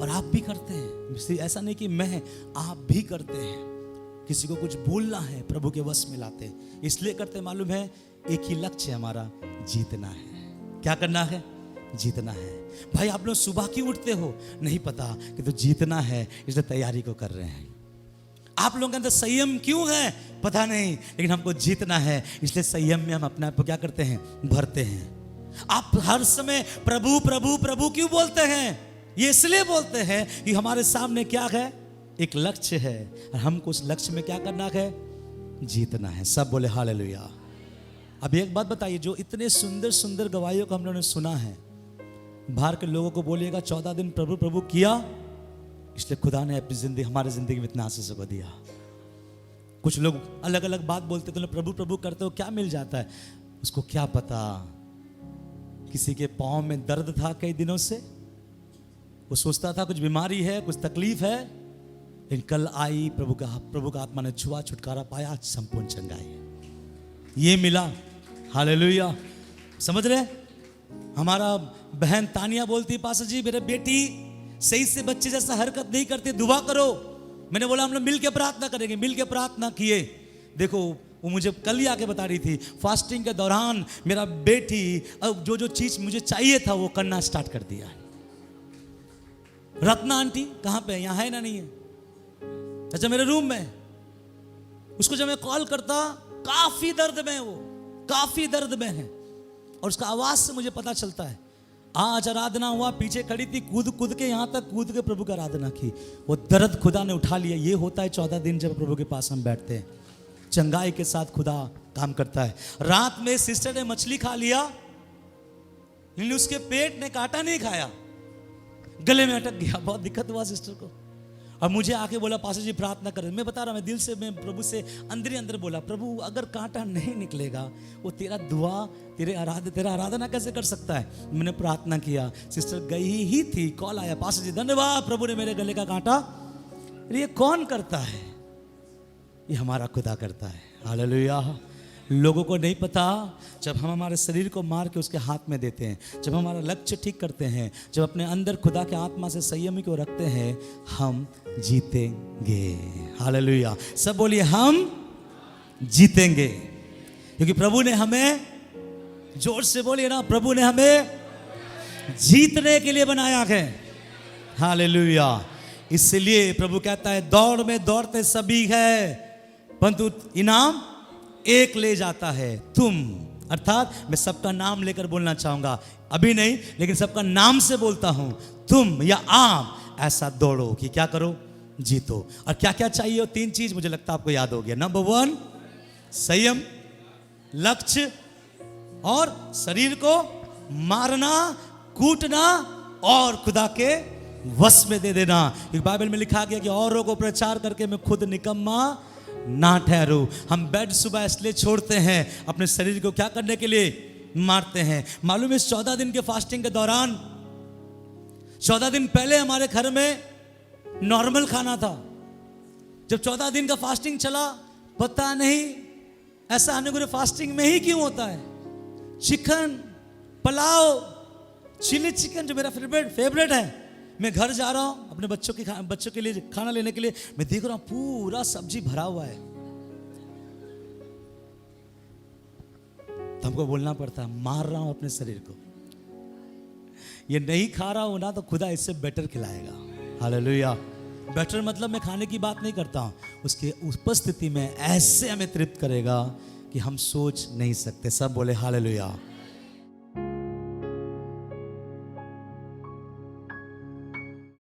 और आप भी करते हैं, ऐसा नहीं कि मैं, आप भी करते हैं। किसी को कुछ बोलना है, प्रभु के वश में लाते हैं। इसलिए करते मालूम है, एक ही लक्ष्य है हमारा, जीतना है। क्या करना है? जीतना है। भाई आप लोग सुबह क्यों उठते हो? नहीं पता कि तो जीतना है, इसलिए तैयारी को कर रहे हैं। आप लोगों के अंदर संयम क्यों है? पता नहीं, लेकिन हमको जीतना है, इसलिए संयम में हम अपने आप को क्या करते हैं? भरते हैं। आप हर समय प्रभु प्रभु प्रभु क्यों बोलते हैं? ये इसलिए बोलते हैं कि हमारे सामने क्या है? एक लक्ष्य है, और हमको उस लक्ष्य में क्या करना है? जीतना है। सब बोले हालेलुया। अब एक बात बताइए, जो इतने सुंदर सुंदर गवाहियों को हम लोगों ने सुना है, बाहर के लोगों को बोलिएगा 14 दिन प्रभु प्रभु किया, इसलिए खुदा ने अपनी जिंदगी, हमारी जिंदगी में इतना आशीष को दिया। कुछ लोग अलग अलग बात बोलते, तो प्रभु प्रभु करते हो क्या मिल जाता है? उसको क्या पता, किसी के पाँव में दर्द था कई दिनों से, वो सोचता था कुछ बीमारी है, कुछ तकलीफ है, लेकिन कल आई प्रभु का आत्मा ने छुआ, छुटकारा पाया, संपूर्ण चंगाई। ये मिला। हालेलुया। समझ रहे? हमारा बहन तानिया बोलती, पास्टर जी मेरे बेटी सही से बच्चे जैसा हरकत नहीं करती, दुआ करो। मैंने बोला हम लोग मिल के प्रार्थना करेंगे। मिल के प्रार्थना किए। देखो वो मुझे कल ही आके बता रही थी, फास्टिंग के दौरान मेरा बेटी अब जो जो चीज मुझे चाहिए था वो करना स्टार्ट कर दिया। रत्ना आंटी कहाँ पे है? यहाँ है ना? नहीं है? अच्छा मेरे रूम में। उसको जब मैं कॉल करता, काफी दर्द में है, वो काफी दर्द में है, और उसका आवाज से मुझे पता चलता है। आज आराधना हुआ, पीछे खड़ी थी, कूद कूद के यहाँ तक कूद के प्रभु की आराधना की। वो दर्द खुदा ने उठा लिया। ये होता है 14 दिन जब प्रभु के पास हम बैठते हैं। चंगाई के साथ खुदा काम करता है। रात में सिस्टर ने मछली खा लिया, लेकिन उसके पेट ने कांटा नहीं खाया, गले में अटक गया। बहुत दिक्कत हुआ सिस्टर को, और मुझे आके बोला पास्टर जी प्रार्थना करें। मैं बता रहा, मैं दिल से, मैं प्रभु से अंदर ही अंदर बोला, प्रभु अगर कांटा नहीं निकलेगा, वो तेरा दुआ, तेरा आराधना कैसे कर सकता है? मैंने प्रार्थना किया, सिस्टर गई ही थी, कॉल आया, पास्टर जी धन्यवाद, प्रभु ने मेरे गले का कांटा। ये कौन करता है? ये हमारा खुदा करता है। हालेलुया। लोगों को नहीं पता, जब हम हमारे शरीर को मार के उसके हाथ में देते हैं, जब हमारा लक्ष्य ठीक करते हैं, जब अपने अंदर खुदा के आत्मा से संयमी को रखते हैं, हम जीतेंगे। हालेलुया। सब बोलिए हम जीतेंगे, क्योंकि प्रभु ने हमें, जोर से बोलिए ना, प्रभु ने हमें जीतने के लिए बनाया है। हालेलुया। इसलिए प्रभु कहता है, दौड़ में दौड़ते सभी है, परंतु इनाम एक ले जाता है, तुम। अर्थात मैं सबका नाम लेकर बोलना चाहूंगा, अभी नहीं, लेकिन सबका नाम से बोलता हूं, तुम या आप ऐसा दौड़ो कि क्या करो? जीतो। और क्या क्या चाहिए? 3 चीज मुझे लगता है आपको याद हो गया। नंबर 1 संयम, लक्ष्य, और शरीर को मारना, कूटना, और खुदा के वश में दे देना। बाइबल में लिखा गया कि औरों को प्रचार करके मैं खुद निकम्मा ना ठहरू। हम बेड सुबह इसलिए छोड़ते हैं, अपने शरीर को क्या करने के लिए? मारते हैं। मालूम है इस 14 दिन के फास्टिंग के दौरान, 14 दिन पहले हमारे घर में नॉर्मल खाना था। जब 14 दिन का फास्टिंग चला, पता नहीं ऐसा अनुग्रह फास्टिंग में ही क्यों होता है। चिकन, पुलाव, चिली चिकन जो मेरा फेवरेट है, मैं घर जा रहा हूं अपने बच्चों के लिए खाना लेने के लिए, मैं देख रहा हूं पूरा सब्जी भरा हुआ है। तो हमको बोलना पड़ता है, मार रहा हूं अपने शरीर को, ये नहीं खा रहा हूं ना तो खुदा इससे बेटर खिलाएगा। हालेलुया। बेटर मतलब मैं खाने की बात नहीं करता हूं, उसके उपस्थिति में ऐसे हमें तृप्त करेगा कि हम सोच नहीं सकते। सब बोले हालेलुया।